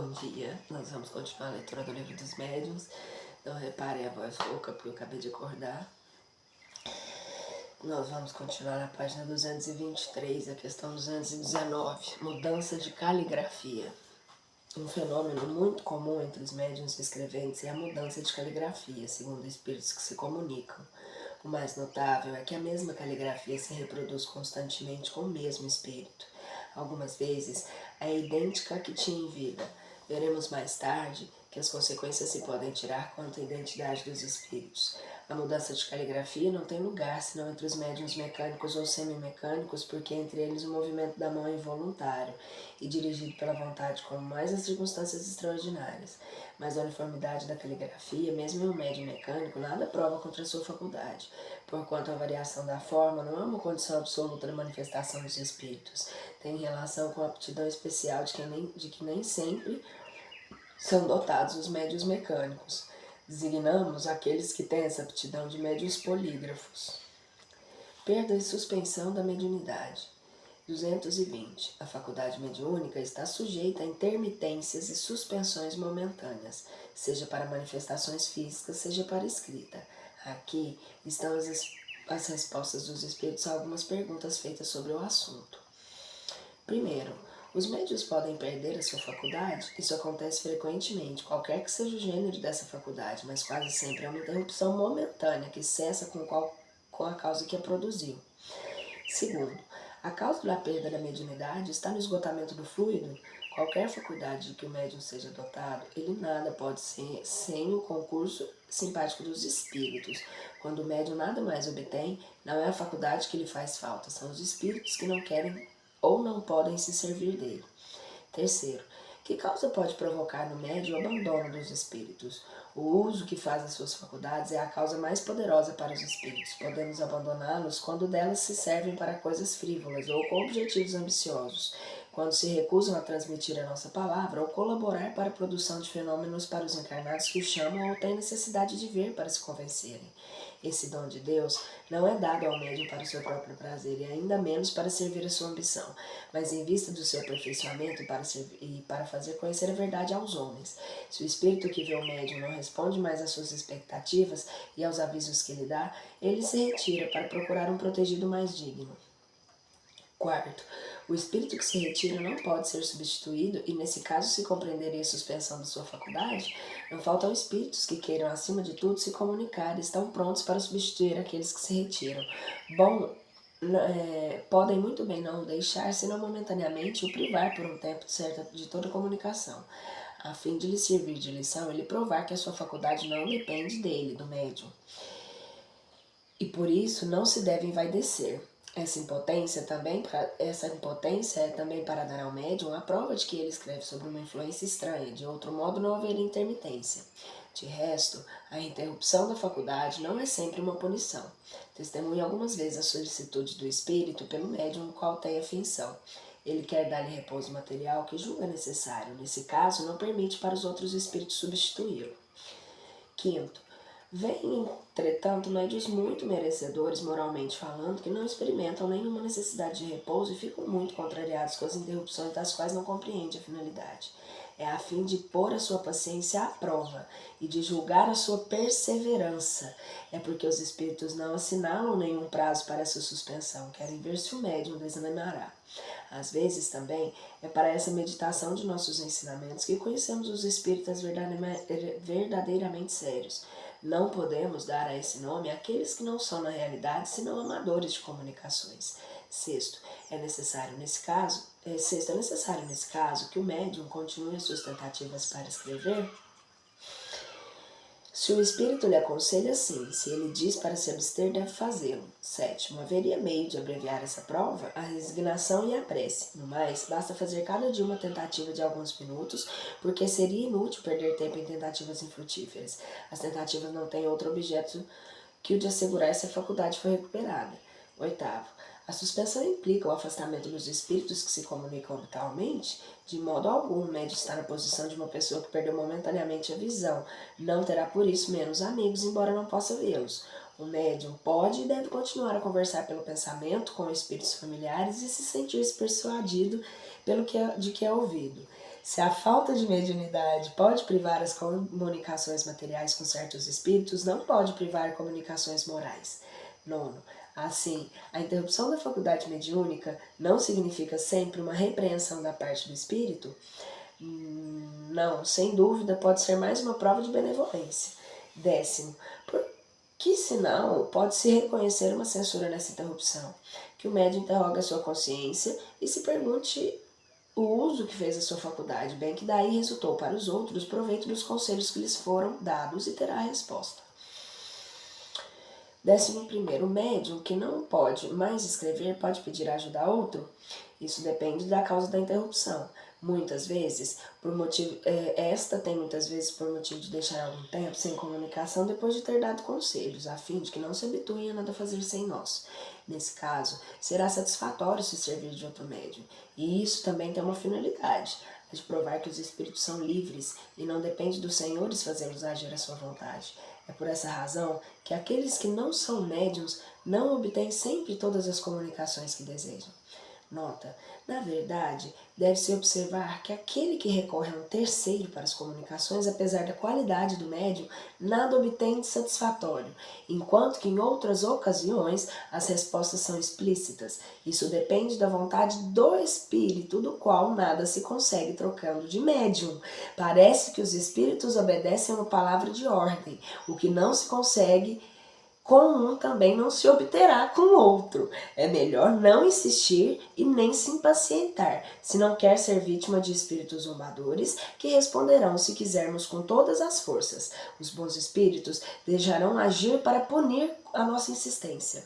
Bom dia, nós vamos continuar a leitura do Livro dos Médiuns. Não reparem a voz rouca porque eu acabei de acordar. Nós vamos continuar na página 223, a questão 219, mudança de caligrafia. Um fenômeno muito comum entre os médiuns e escreventes é a mudança de caligrafia, segundo espíritos que se comunicam. O mais notável é que a mesma caligrafia se reproduz constantemente com o mesmo espírito. Algumas vezes é idêntica à que tinha em vida. Veremos mais tarde que as consequências se podem tirar quanto à identidade dos espíritos. A mudança de caligrafia não tem lugar senão entre os médiuns mecânicos ou semimecânicos, porque entre eles o movimento da mão é involuntário e dirigido pela vontade, como mais as circunstâncias extraordinárias. Mas a uniformidade da caligrafia, mesmo em um médium mecânico, nada prova contra a sua faculdade, porquanto a variação da forma não é uma condição absoluta da manifestação dos espíritos. Tem relação com a aptidão especial de que nem sempre são dotados os médiuns mecânicos. Designamos aqueles que têm essa aptidão de médiuns polígrafos. Perda e suspensão da mediunidade. 220. A faculdade mediúnica está sujeita a intermitências e suspensões momentâneas, seja para manifestações físicas, seja para escrita. Aqui estão as respostas dos espíritos a algumas perguntas feitas sobre o assunto. Primeiro, os médiuns podem perder a sua faculdade? Isso acontece frequentemente, qualquer que seja o gênero dessa faculdade, mas quase sempre é uma interrupção momentânea que cessa com a causa que a produziu. Segundo, a causa da perda da mediunidade está no esgotamento do fluido. Qualquer faculdade de que o médium seja dotado, ele nada pode ser sem o concurso simpático dos espíritos. Quando o médium nada mais obtém, não é a faculdade que lhe faz falta, são os espíritos que não querem ou não podem se servir dele. Terceiro, que causa pode provocar no médium o abandono dos espíritos? O uso que faz das suas faculdades é a causa mais poderosa para os espíritos. Podemos abandoná-los quando delas se servem para coisas frívolas ou com objetivos ambiciosos, quando se recusam a transmitir a nossa palavra ou colaborar para a produção de fenômenos para os encarnados que o chamam ou têm necessidade de ver para se convencerem. Esse dom de Deus não é dado ao médium para o seu próprio prazer e ainda menos para servir a sua ambição, mas em vista do seu aperfeiçoamento e para fazer conhecer a verdade aos homens. Se o espírito que vê o médium não responde mais às suas expectativas e aos avisos que lhe dá, ele se retira para procurar um protegido mais digno. Quarto, o espírito que se retira não pode ser substituído e, nesse caso, se compreenderia a suspensão da sua faculdade. Não faltam espíritos que queiram, acima de tudo, se comunicar e estão prontos para substituir aqueles que se retiram. Podem muito bem não o deixar, senão momentaneamente o privar por um tempo de toda comunicação, a fim de lhe servir de lição e lhe provar que a sua faculdade não depende dele, do médium, e por isso não se deve envaidecer. Essa impotência é também para dar ao médium a prova de que ele escreve sobre uma influência estranha, de outro modo não haveria intermitência. De resto, a interrupção da faculdade não é sempre uma punição. Testemunha algumas vezes a solicitude do espírito pelo médium, o qual tem afeição. Ele quer dar-lhe repouso material que julga necessário. Nesse caso, não permite para os outros espíritos substituí-lo. Quinto, vêm, entretanto, médiuns muito merecedores, moralmente falando, que não experimentam nenhuma necessidade de repouso e ficam muito contrariados com as interrupções das quais não compreendem a finalidade. É a fim de pôr a sua paciência à prova e de julgar a sua perseverança. É porque os espíritos não assinalam nenhum prazo para essa suspensão, querem ver se o médium desanimará. Às vezes também é para essa meditação de nossos ensinamentos que conhecemos os espíritas verdadeiramente sérios. Não podemos dar a esse nome aqueles que não são na realidade senão amadores de comunicações. Sexto, é necessário nesse caso que o médium continue as suas tentativas para escrever. Se o espírito lhe aconselha, sim. Se ele diz para se abster, deve fazê-lo. Sétimo, haveria meio de abreviar essa prova? A resignação e a prece. No mais, basta fazer cada dia uma tentativa de alguns minutos, porque seria inútil perder tempo em tentativas infrutíferas. As tentativas não têm outro objeto que o de assegurar se a faculdade foi recuperada. Oitavo, a suspensão implica o afastamento dos espíritos que se comunicam habitualmente. De modo algum, o médium está na posição de uma pessoa que perdeu momentaneamente a visão. Não terá por isso menos amigos, embora não possa vê-los. O médium pode e deve continuar a conversar pelo pensamento com espíritos familiares e se sentir-se persuadido de que é ouvido. Se a falta de mediunidade pode privar as comunicações materiais com certos espíritos, não pode privar comunicações morais. Nono, assim, a interrupção da faculdade mediúnica não significa sempre uma repreensão da parte do espírito? Não, sem dúvida, pode ser mais uma prova de benevolência. 10º, por que sinal pode-se reconhecer uma censura nessa interrupção? Que o médium interroga a sua consciência e se pergunte o uso que fez a sua faculdade, bem que daí resultou para os outros proveito dos conselhos que lhes foram dados e terá a resposta. 11º, o médium que não pode mais escrever pode pedir ajuda a outro? Isso depende da causa da interrupção. Muitas vezes, esta tem muitas vezes por motivo de deixar algum tempo sem comunicação depois de ter dado conselhos, a fim de que não se habituem a nada fazer sem nós. Nesse caso, será satisfatório se servir de outro médium. E isso também tem uma finalidade, a de provar que os espíritos são livres e não depende dos senhores fazê-los agir à sua vontade. É por essa razão que aqueles que não são médiuns não obtêm sempre todas as comunicações que desejam. Nota, na verdade, deve-se observar que aquele que recorre a um terceiro para as comunicações, apesar da qualidade do médium, nada obtém de satisfatório, enquanto que em outras ocasiões as respostas são explícitas. Isso depende da vontade do espírito, do qual nada se consegue trocando de médium. Parece que os espíritos obedecem a uma palavra de ordem, o que não se consegue com um também não se obterá com o outro. É melhor não insistir e nem se impacientar, se não quer ser vítima de espíritos zombadores, que responderão se quisermos com todas as forças. Os bons espíritos deixarão agir para punir a nossa insistência.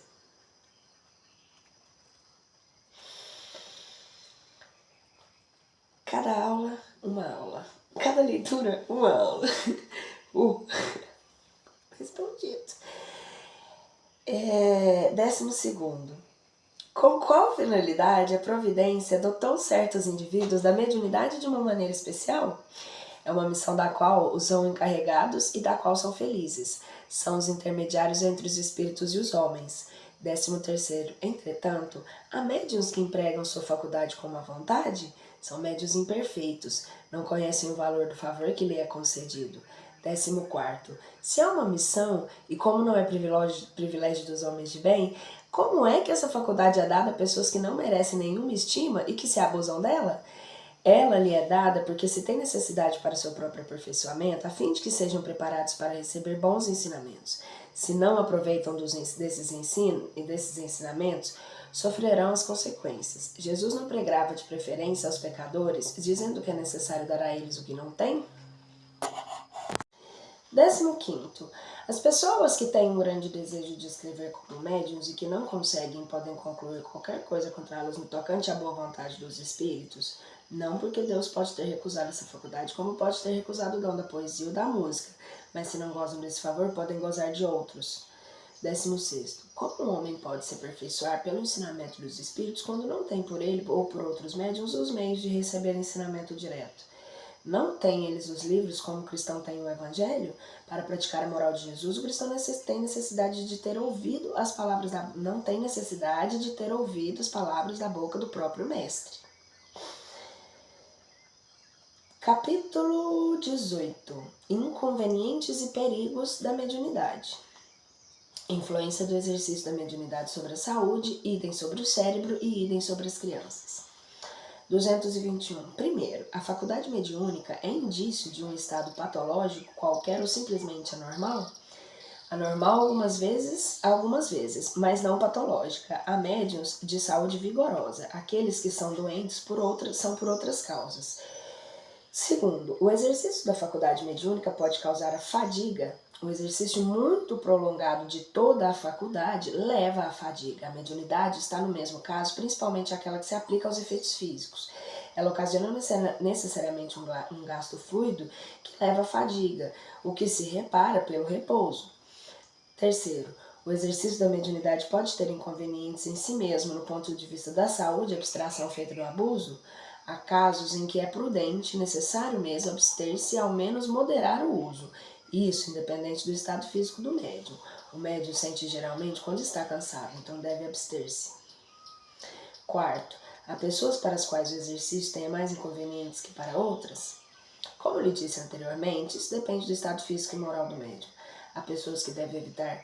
Cada aula, uma aula. Cada leitura, uma aula. Respondido. 12º. Com qual finalidade a providência dotou certos indivíduos da mediunidade de uma maneira especial? É uma missão da qual os são encarregados e da qual são felizes. São os intermediários entre os espíritos e os homens. 13º. Entretanto, há médiuns que empregam sua faculdade com má vontade? São médiuns imperfeitos, não conhecem o valor do favor que lhe é concedido. 14º. Se é uma missão, e como não é privilégio dos homens de bem, como é que essa faculdade é dada a pessoas que não merecem nenhuma estima e que se abusam dela? Ela lhe é dada porque se tem necessidade para o seu próprio aperfeiçoamento, a fim de que sejam preparados para receber bons ensinamentos. Se não aproveitam desses ensinamentos, sofrerão as consequências. Jesus não pregava de preferência aos pecadores, dizendo que é necessário dar a eles o que não têm? 15º. As pessoas que têm um grande desejo de escrever como médiuns e que não conseguem podem concluir qualquer coisa contra elas no tocante à boa vontade dos espíritos, não porque Deus pode ter recusado essa faculdade, como pode ter recusado o dom da poesia ou da música, mas se não gozam desse favor, podem gozar de outros. 16º. Como um homem pode se aperfeiçoar pelo ensinamento dos espíritos quando não tem por ele ou por outros médiuns os meios de receber ensinamento direto? Não têm eles os livros como o cristão tem o evangelho? Para praticar a moral de Jesus, o cristão tem necessidade de ter ouvido as palavras não tem necessidade de ter ouvido as palavras da boca do próprio mestre. Capítulo 18. Inconvenientes e perigos da mediunidade. Influência do exercício da mediunidade sobre a saúde, idem sobre o cérebro e idem sobre as crianças. 221. Primeiro, a faculdade mediúnica é indício de um estado patológico qualquer ou simplesmente anormal? Anormal algumas vezes, mas não patológica. Há médiuns de saúde vigorosa. Aqueles que são doentes são por outras causas. Segundo, o exercício da faculdade mediúnica pode causar a fadiga. O exercício muito prolongado de toda a faculdade leva à fadiga. A mediunidade está no mesmo caso, principalmente aquela que se aplica aos efeitos físicos. Ela ocasiona necessariamente um gasto fluido que leva à fadiga, o que se repara pelo repouso. Terceiro, o exercício da mediunidade pode ter inconvenientes em si mesmo no ponto de vista da saúde, abstração feita do abuso. Há casos em que é prudente, necessário mesmo, abster-se e ao menos moderar o uso. Isso independente do estado físico do médium. O médium sente geralmente quando está cansado, então deve abster-se. Quarto, Há pessoas para as quais o exercício tenha mais inconvenientes que para outras? Como lhe disse anteriormente, isso depende do estado físico e moral do médium. Há pessoas que devem evitar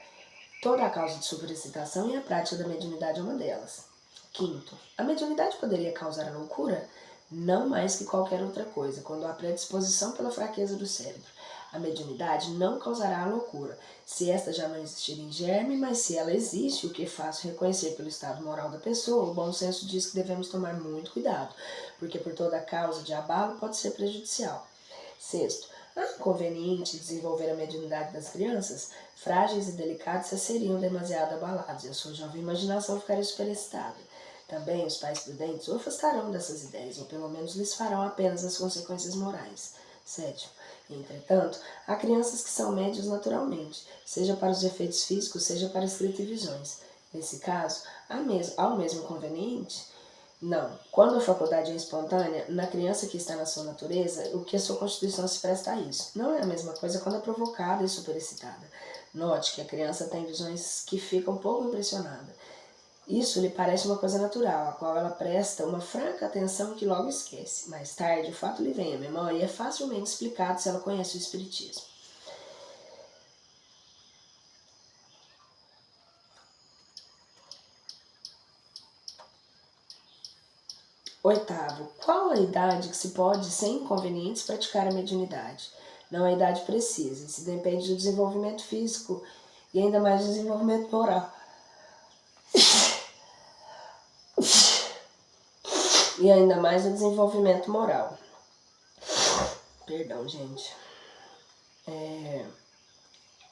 toda a causa de superexcitação e a prática da mediunidade é uma delas. Quinto, a mediunidade poderia causar a loucura? Não mais que qualquer outra coisa, quando há predisposição pela fraqueza do cérebro. A mediunidade não causará a loucura, se esta já não existir em germe, mas se ela existe, o que faço reconhecer pelo estado moral da pessoa, o bom senso diz que devemos tomar muito cuidado, porque por toda causa de abalo pode ser prejudicial. Sexto, há inconveniente desenvolver a mediunidade das crianças? Frágeis e delicados seriam demasiado abalados e a sua jovem imaginação ficaria superexcitada. Também os pais prudentes o afastarão dessas ideias, ou pelo menos lhes farão apenas as consequências morais. Sétimo, entretanto, há crianças que são médios naturalmente, seja para os efeitos físicos, seja para escrita e visões. Nesse caso, há o mesmo inconveniente? Não. Quando a faculdade é espontânea, na criança que está na sua natureza, o que a sua constituição se presta a isso. Não é a mesma coisa quando é provocada e superexcitada. Note que a criança tem visões que fica um pouco impressionada. Isso lhe parece uma coisa natural, a qual ela presta uma franca atenção que logo esquece. Mais tarde, o fato lhe vem à memória e é facilmente explicado se ela conhece o espiritismo. Oitavo, qual a idade que se pode, sem inconvenientes, praticar a mediunidade? Não há idade precisa, isso depende do desenvolvimento físico e ainda mais do desenvolvimento moral. E ainda mais do desenvolvimento moral. Perdão, gente.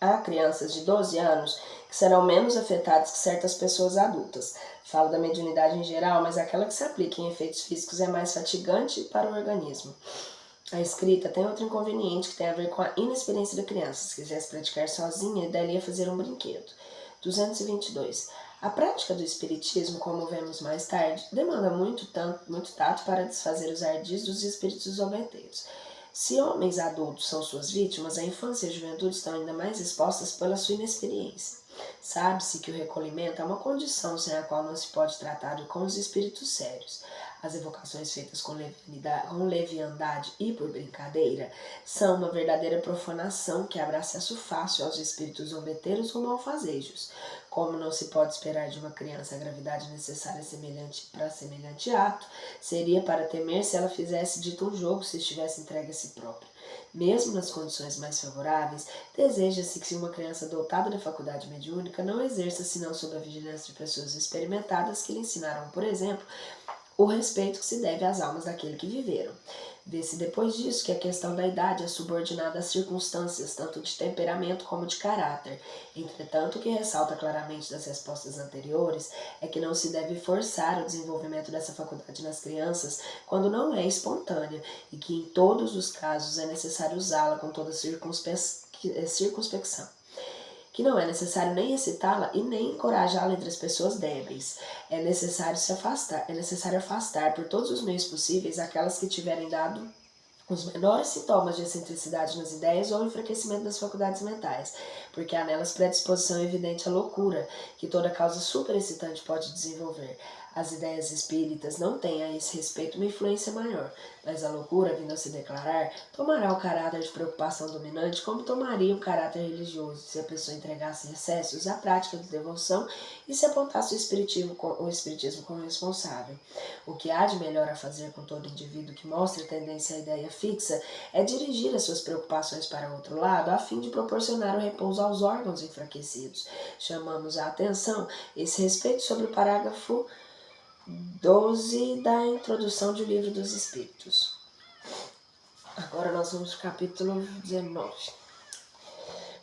Há crianças de 12 anos que serão menos afetadas que certas pessoas adultas. Falo da mediunidade em geral, mas aquela que se aplica em efeitos físicos é mais fatigante para o organismo. A escrita tem outro inconveniente que tem a ver com a inexperiência da criança. Se quisesse praticar sozinha, daria a fazer um brinquedo. 222. A prática do espiritismo, como vemos mais tarde, demanda muito tato para desfazer os ardis dos espíritos zombeteiros. Se homens adultos são suas vítimas, a infância e a juventude estão ainda mais expostas pela sua inexperiência. Sabe-se que o recolhimento é uma condição sem a qual não se pode tratar com os espíritos sérios. As evocações feitas com leviandade e por brincadeira são uma verdadeira profanação que abre acesso fácil aos espíritos zombeteiros ou malfazejos. Como não se pode esperar de uma criança a gravidade necessária para semelhante ato, seria para temer se ela fizesse dito um jogo se estivesse entregue a si própria. Mesmo nas condições mais favoráveis, deseja-se que uma criança dotada da faculdade mediúnica não exerça senão sob a vigilância de pessoas experimentadas que lhe ensinaram, por exemplo, o respeito que se deve às almas daquele que viveram. Vê-se depois disso que a questão da idade é subordinada às circunstâncias, tanto de temperamento como de caráter. Entretanto, o que ressalta claramente das respostas anteriores é que não se deve forçar o desenvolvimento dessa faculdade nas crianças quando não é espontânea e que em todos os casos é necessário usá-la com toda circunspecção. Que não é necessário nem excitá-la e nem encorajá-la entre as pessoas débeis. É necessário afastar por todos os meios possíveis aquelas que tiverem dado os menores sintomas de excentricidade nas ideias ou enfraquecimento das faculdades mentais, porque há nelas predisposição evidente à loucura, que toda causa superexcitante pode desenvolver. As ideias espíritas não têm a esse respeito uma influência maior, mas a loucura, vindo a se declarar, tomará o caráter de preocupação dominante como tomaria o caráter religioso se a pessoa entregasse em excessos à prática de devoção e se apontasse o espiritismo como responsável. O que há de melhor a fazer com todo indivíduo que mostre tendência à ideia fixa é dirigir as suas preocupações para outro lado a fim de proporcionar o repouso aos órgãos enfraquecidos. Chamamos a atenção esse respeito sobre o parágrafo 12 da introdução do Livro dos Espíritos. Agora nós vamos para o capítulo 19.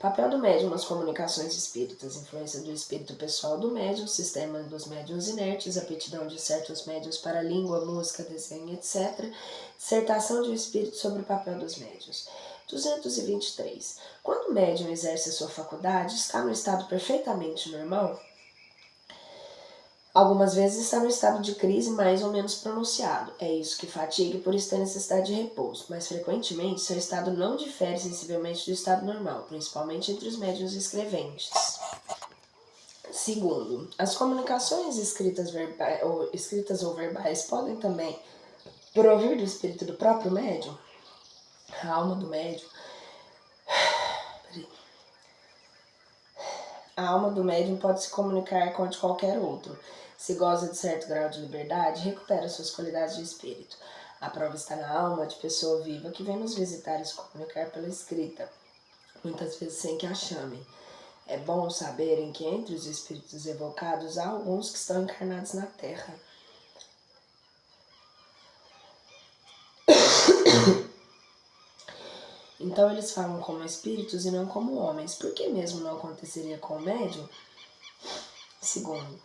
Papel do médium nas comunicações espíritas, influência do espírito pessoal do médium, sistema dos médiuns inertes, aptidão de certos médiuns para língua, música, desenho, etc. Dissertação de um espírito sobre o papel dos médiuns. 223. Quando o médium exerce a sua faculdade, está no estado perfeitamente normal? Algumas vezes está no estado de crise mais ou menos pronunciado. É isso que fatiga e por isso tem necessidade de repouso. Mas frequentemente seu estado não difere sensivelmente do estado normal, principalmente entre os médiuns escreventes. Segundo, as comunicações escritas ou verbais podem também provir do espírito do próprio médium, a alma do médium. A alma do médium pode se comunicar com a de qualquer outro. Se goza de certo grau de liberdade, recupera suas qualidades de espírito. A prova está na alma de pessoa viva que vem nos visitar e se comunicar pela escrita, muitas vezes sem que a chamem. É bom saberem que entre os espíritos evocados há alguns que estão encarnados na Terra. Então eles falam como espíritos e não como homens. Por que mesmo não aconteceria com o médium? Segundo,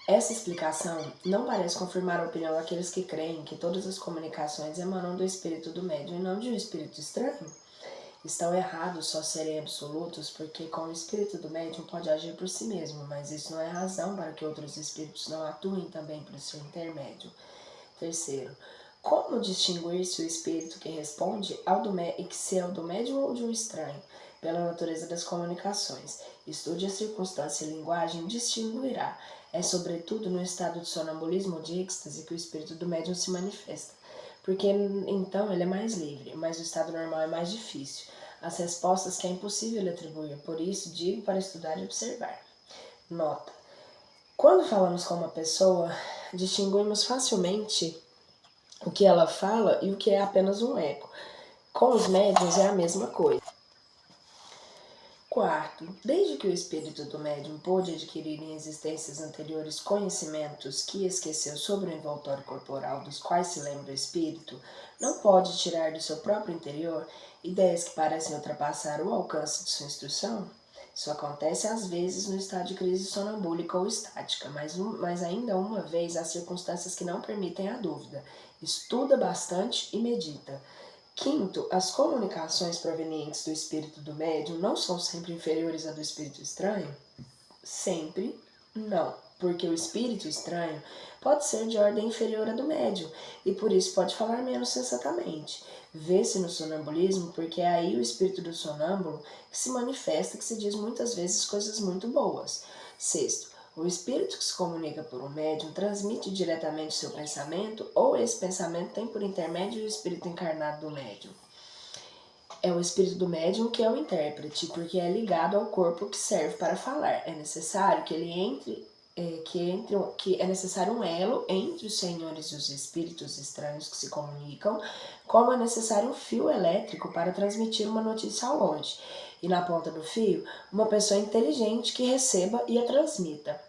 essa explicação não parece confirmar a opinião daqueles que creem que todas as comunicações emanam do espírito do médium e não de um espírito estranho. Estão errados só serem absolutos porque com o espírito do médium pode agir por si mesmo, mas isso não é razão para que outros espíritos não atuem também por seu intermédio. Terceiro, como distinguir se o espírito que responde se é o do médium ou de um estranho? Pela natureza das comunicações. Estude a circunstância e a linguagem, distinguirá. É sobretudo no estado de sonambulismo ou de êxtase que o espírito do médium se manifesta, porque então ele é mais livre, mas o estado normal é mais difícil. As respostas que é impossível atribuir, por isso digo para estudar e observar. Nota: quando falamos com uma pessoa, distinguimos facilmente o que ela fala e o que é apenas um eco. Com os médiuns é a mesma coisa. Quarto, desde que o espírito do médium pôde adquirir em existências anteriores conhecimentos que esqueceu sobre o envoltório corporal dos quais se lembra o espírito, não pode tirar do seu próprio interior ideias que parecem ultrapassar o alcance de sua instrução? Isso acontece às vezes no estado de crise sonambúlica ou estática, mas ainda uma vez há circunstâncias que não permitem a dúvida. Estuda bastante e medita. Quinto, as comunicações provenientes do espírito do médium não são sempre inferiores à do espírito estranho? Sempre não, porque o espírito estranho pode ser de ordem inferior à do médium e por isso pode falar menos sensatamente. Vê-se no sonambulismo porque é aí o espírito do sonâmbulo que se manifesta, que se diz muitas vezes coisas muito boas. Sexto, o espírito que se comunica por um médium transmite diretamente seu pensamento ou esse pensamento tem por intermédio o espírito encarnado do médium? É o espírito do médium que é o intérprete, porque é ligado ao corpo que serve para falar. É necessário que é necessário um elo entre os senhores e os espíritos estranhos que se comunicam, como é necessário um fio elétrico para transmitir uma notícia ao longe, e na ponta do fio, uma pessoa inteligente que receba e a transmita.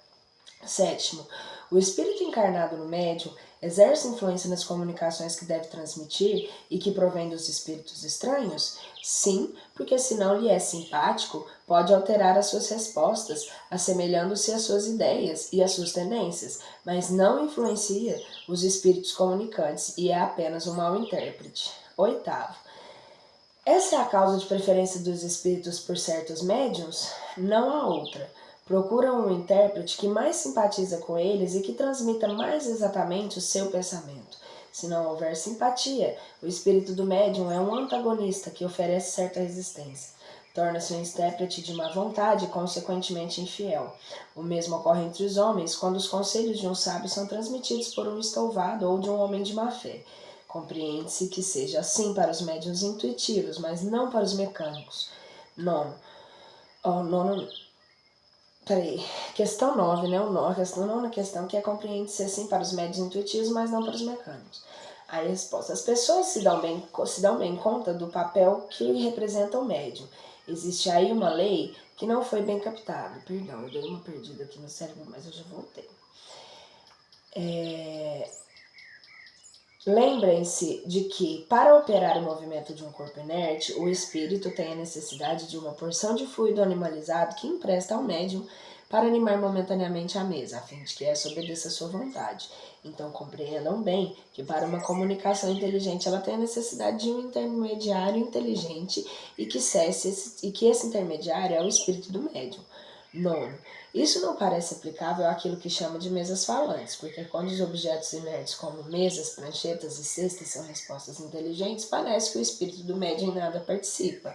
Sétimo, o espírito encarnado no médium exerce influência nas comunicações que deve transmitir e que provém dos espíritos estranhos? Sim, porque se não lhe é simpático, pode alterar as suas respostas, assemelhando-se às suas ideias e às suas tendências, mas não influencia os espíritos comunicantes e é apenas um mau intérprete. Oitavo, essa é a causa de preferência dos espíritos por certos médiums? Não há outra. Procuram um intérprete que mais simpatiza com eles e que transmita mais exatamente o seu pensamento. Se não houver simpatia, o espírito do médium é um antagonista que oferece certa resistência. Torna-se um intérprete de má vontade e, consequentemente, infiel. O mesmo ocorre entre os homens quando os conselhos de um sábio são transmitidos por um estouvado ou de um homem de má fé. Compreende-se que seja assim para os médiuns intuitivos, mas não para os mecânicos. Questão 9, né? A nona questão que compreende-se assim para os médiuns intuitivos, mas não para os mecânicos. A resposta: as pessoas se dão bem conta do papel que representa o médium. Existe aí uma lei que não foi bem captada. Perdão, eu dei uma perdida aqui no cérebro, mas eu já voltei. Lembrem-se de que, para operar o movimento de um corpo inerte, o espírito tem a necessidade de uma porção de fluido animalizado que empresta ao médium para animar momentaneamente a mesa, a fim de que essa obedeça à sua vontade. Então compreendam bem que para uma comunicação inteligente ela tem a necessidade de um intermediário inteligente e que esse intermediário é o espírito do médium. Nono, isso não parece aplicável àquilo que chama de mesas falantes, porque quando os objetos inertes como mesas, pranchetas e cestas são respostas inteligentes, parece que o espírito do médium em nada participa.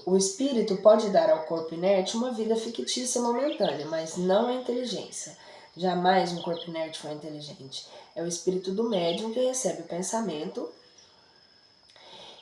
o espírito pode dar ao corpo inerte uma vida fictícia momentânea, mas não a inteligência. Jamais um corpo inerte foi inteligente. É o espírito do médium que recebe o pensamento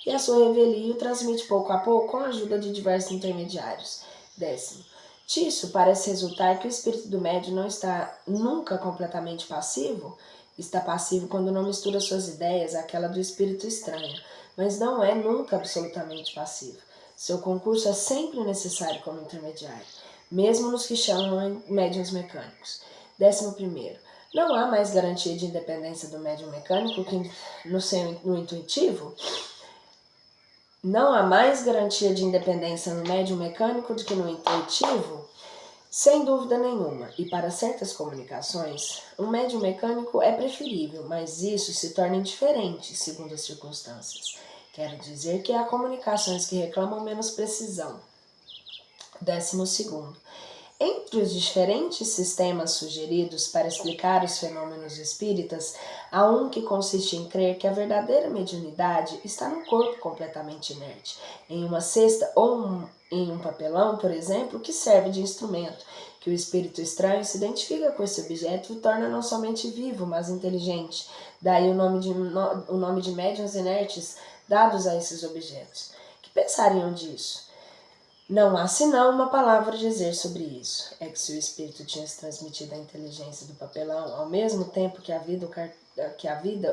e a sua revelia o transmite pouco a pouco com a ajuda de diversos intermediários. 10º. Disso parece resultar que o espírito do médium não está nunca completamente passivo. Está passivo quando não mistura suas ideias àquela do espírito estranho, mas não é nunca absolutamente passivo. Seu concurso é sempre necessário como intermediário, mesmo nos que chamam médiuns mecânicos. 11º. Não há mais garantia de independência do médium mecânico que no intuitivo? Não há mais garantia de independência no médium mecânico do que no intuitivo? Sem dúvida nenhuma, e para certas comunicações, um médium mecânico é preferível, mas isso se torna indiferente segundo as circunstâncias. Quero dizer que há comunicações que reclamam menos precisão. 12º. Entre os diferentes sistemas sugeridos para explicar os fenômenos espíritas, há um que consiste em crer que a verdadeira mediunidade está no corpo completamente inerte, em uma cesta ou em um papelão, por exemplo, que serve de instrumento, que o espírito estranho se identifica com esse objeto e o torna não somente vivo, mas inteligente. Daí o nome de médiuns inertes dados a esses objetos. Que pensariam disso? Não há senão uma palavra a dizer sobre isso. É que se o espírito tinha se transmitido a inteligência do papelão, ao mesmo tempo que a vida,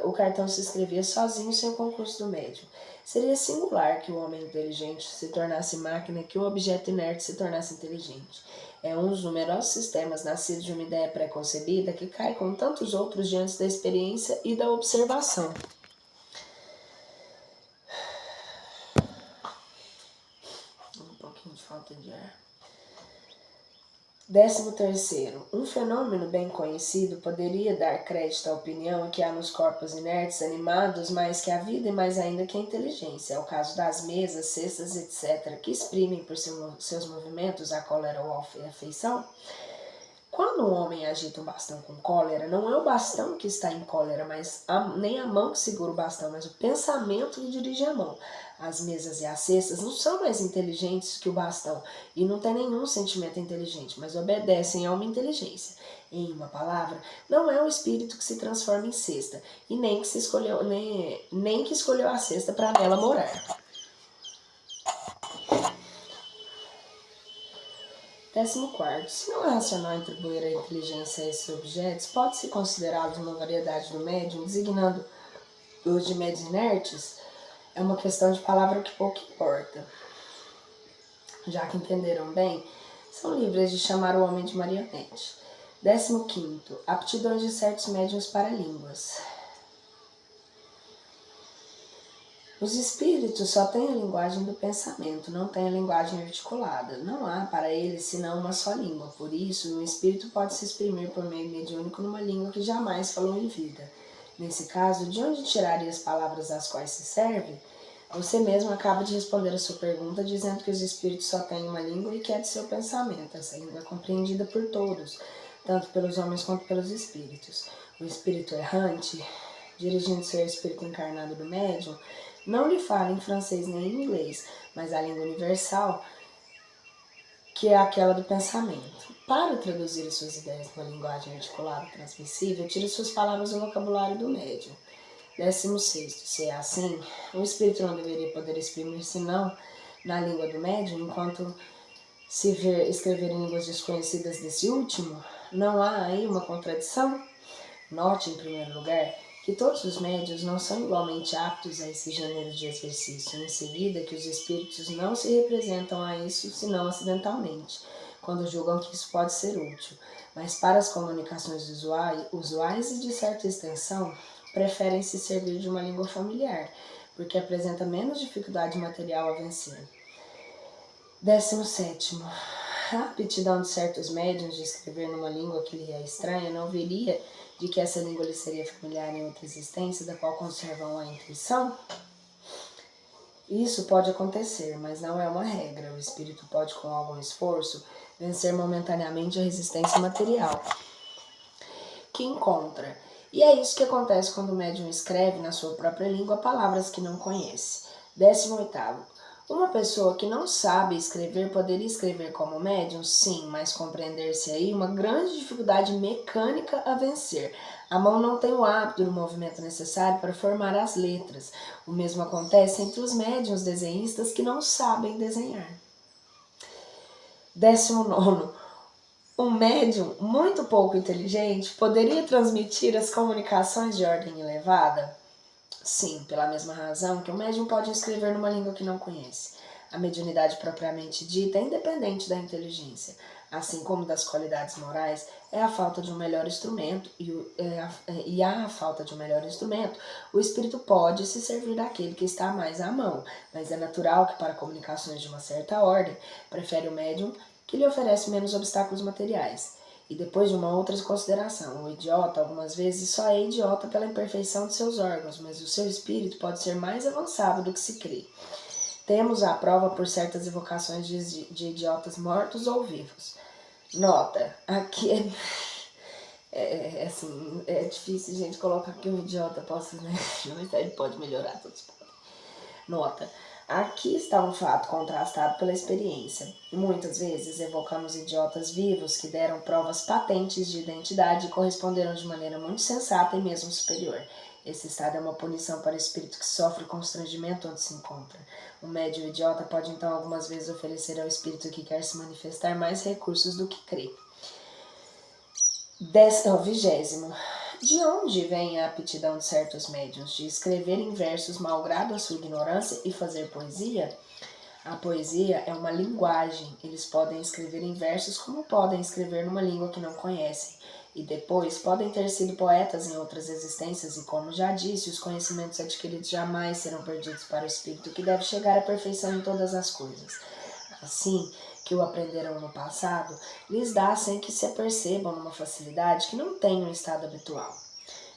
o cartão se escrevia sozinho sem o concurso do médium. Seria singular que o homem inteligente se tornasse máquina e que o objeto inerte se tornasse inteligente. É um dos numerosos sistemas nascidos de uma ideia pré-concebida que cai com tantos outros diante da experiência e da observação. De falta de ar. 13º. Um fenômeno bem conhecido poderia dar crédito à opinião que há nos corpos inertes animados mais que a vida e mais ainda que a inteligência. É o caso das mesas, cestas, etc., que exprimem por seus movimentos a cólera ou a afeição. Quando um homem agita um bastão com cólera, não é o bastão que está em cólera, nem a mão que segura o bastão, mas o pensamento que dirige a mão. As mesas e as cestas não são mais inteligentes que o bastão e não têm nenhum sentimento inteligente, mas obedecem a uma inteligência. Em uma palavra, não é o espírito que se transforma em cesta e nem que escolheu a cesta para nela morar. 14º. Se não é racional atribuir a inteligência a esses objetos, pode-se considerá-los uma variedade do médium, designando-os de médios inertes? É uma questão de palavra que pouco importa. Já que entenderam bem, são livres de chamar o homem de marionete. 15º. Aptidões de certos médiuns para línguas. Os espíritos só têm a linguagem do pensamento, não têm a linguagem articulada. Não há para eles senão uma só língua. Por isso, um espírito pode se exprimir por meio mediúnico numa língua que jamais falou em vida. Nesse caso, de onde tiraria as palavras às quais se serve? Você mesmo acaba de responder a sua pergunta dizendo que os espíritos só têm uma língua e que é de seu pensamento. Essa língua é compreendida por todos, tanto pelos homens quanto pelos espíritos. O espírito errante, dirigindo-se ao espírito encarnado do médium, não lhe fala em francês nem em inglês, mas a língua universal, que é aquela do pensamento. Para traduzir as suas ideias numa linguagem articulada e transmissível, tire suas palavras do vocabulário do médium. 16º. Se é assim, o espírito não deveria poder exprimir-se não na língua do médium, enquanto se ver escrever em línguas desconhecidas desse último? Não há aí uma contradição? Note, em primeiro lugar, que todos os médiuns não são igualmente aptos a esse gênero de exercício. Em seguida, que os espíritos não se representam a isso senão acidentalmente, quando julgam que isso pode ser útil. Mas para as comunicações usuais e de certa extensão, preferem se servir de uma língua familiar, porque apresenta menos dificuldade material a vencer. 17º. A aptidão de certos médiuns de escrever numa língua que lhe é estranha não viria de que essa língua lhe seria familiar em outra existência, da qual conservam a intuição? Isso pode acontecer, mas não é uma regra. O espírito pode, com algum esforço, vencer momentaneamente a resistência material que encontra. E é isso que acontece quando o médium escreve na sua própria língua palavras que não conhece. 18º. Uma pessoa que não sabe escrever poderia escrever como médium? Sim, mas compreender-se aí uma grande dificuldade mecânica a vencer. A mão não tem o hábito do movimento necessário para formar as letras. O mesmo acontece entre os médiuns desenhistas que não sabem desenhar. 19º. Um médium muito pouco inteligente poderia transmitir as comunicações de ordem elevada? Sim, pela mesma razão que o médium pode escrever numa língua que não conhece. A mediunidade propriamente dita é independente da inteligência, assim como das qualidades morais, é a falta de um melhor instrumento, e há a falta de um melhor instrumento, o espírito pode se servir daquele que está mais à mão, mas é natural que para comunicações de uma certa ordem, prefere o médium que lhe oferece menos obstáculos materiais. E depois de uma outra consideração, o idiota algumas vezes só é idiota pela imperfeição de seus órgãos, mas o seu espírito pode ser mais avançado do que se crê. Temos a prova por certas evocações de idiotas mortos ou vivos. Nota, aqui assim, é difícil a gente colocar que um idiota possa, né? Mas ele pode melhorar, todos podem. Nota, aqui está um fato contrastado pela experiência. Muitas vezes evocamos idiotas vivos que deram provas patentes de identidade e corresponderam de maneira muito sensata e mesmo superior. Esse estado é uma punição para o espírito que sofre constrangimento onde se encontra. O médium idiota pode então algumas vezes oferecer ao espírito que quer se manifestar mais recursos do que crê. 20º. De onde vem a aptidão de certos médiuns de escrever em versos malgrado a sua ignorância e fazer poesia? A poesia é uma linguagem. Eles podem escrever em versos como podem escrever numa língua que não conhecem. E depois podem ter sido poetas em outras existências e, como já disse, os conhecimentos adquiridos jamais serão perdidos para o espírito que deve chegar à perfeição em todas as coisas. Assim, que o aprenderam no passado, lhes dá sem que se apercebam numa facilidade que não tem no estado habitual.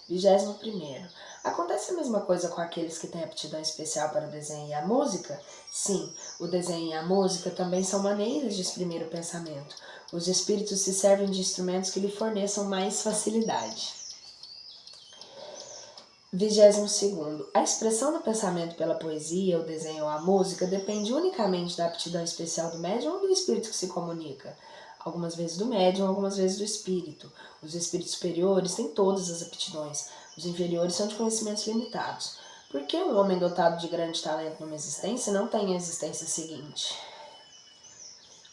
21º. Acontece a mesma coisa com aqueles que têm aptidão especial para o desenho e a música? Sim, o desenho e a música também são maneiras de exprimir o pensamento. Os espíritos se servem de instrumentos que lhe forneçam mais facilidade. 22º. A expressão do pensamento pela poesia, o desenho ou a música depende unicamente da aptidão especial do médium ou do espírito que se comunica. Algumas vezes do médium, algumas vezes do espírito. Os espíritos superiores têm todas as aptidões. Os inferiores são de conhecimentos limitados. Por que um homem dotado de grande talento numa existência não tem a existência seguinte?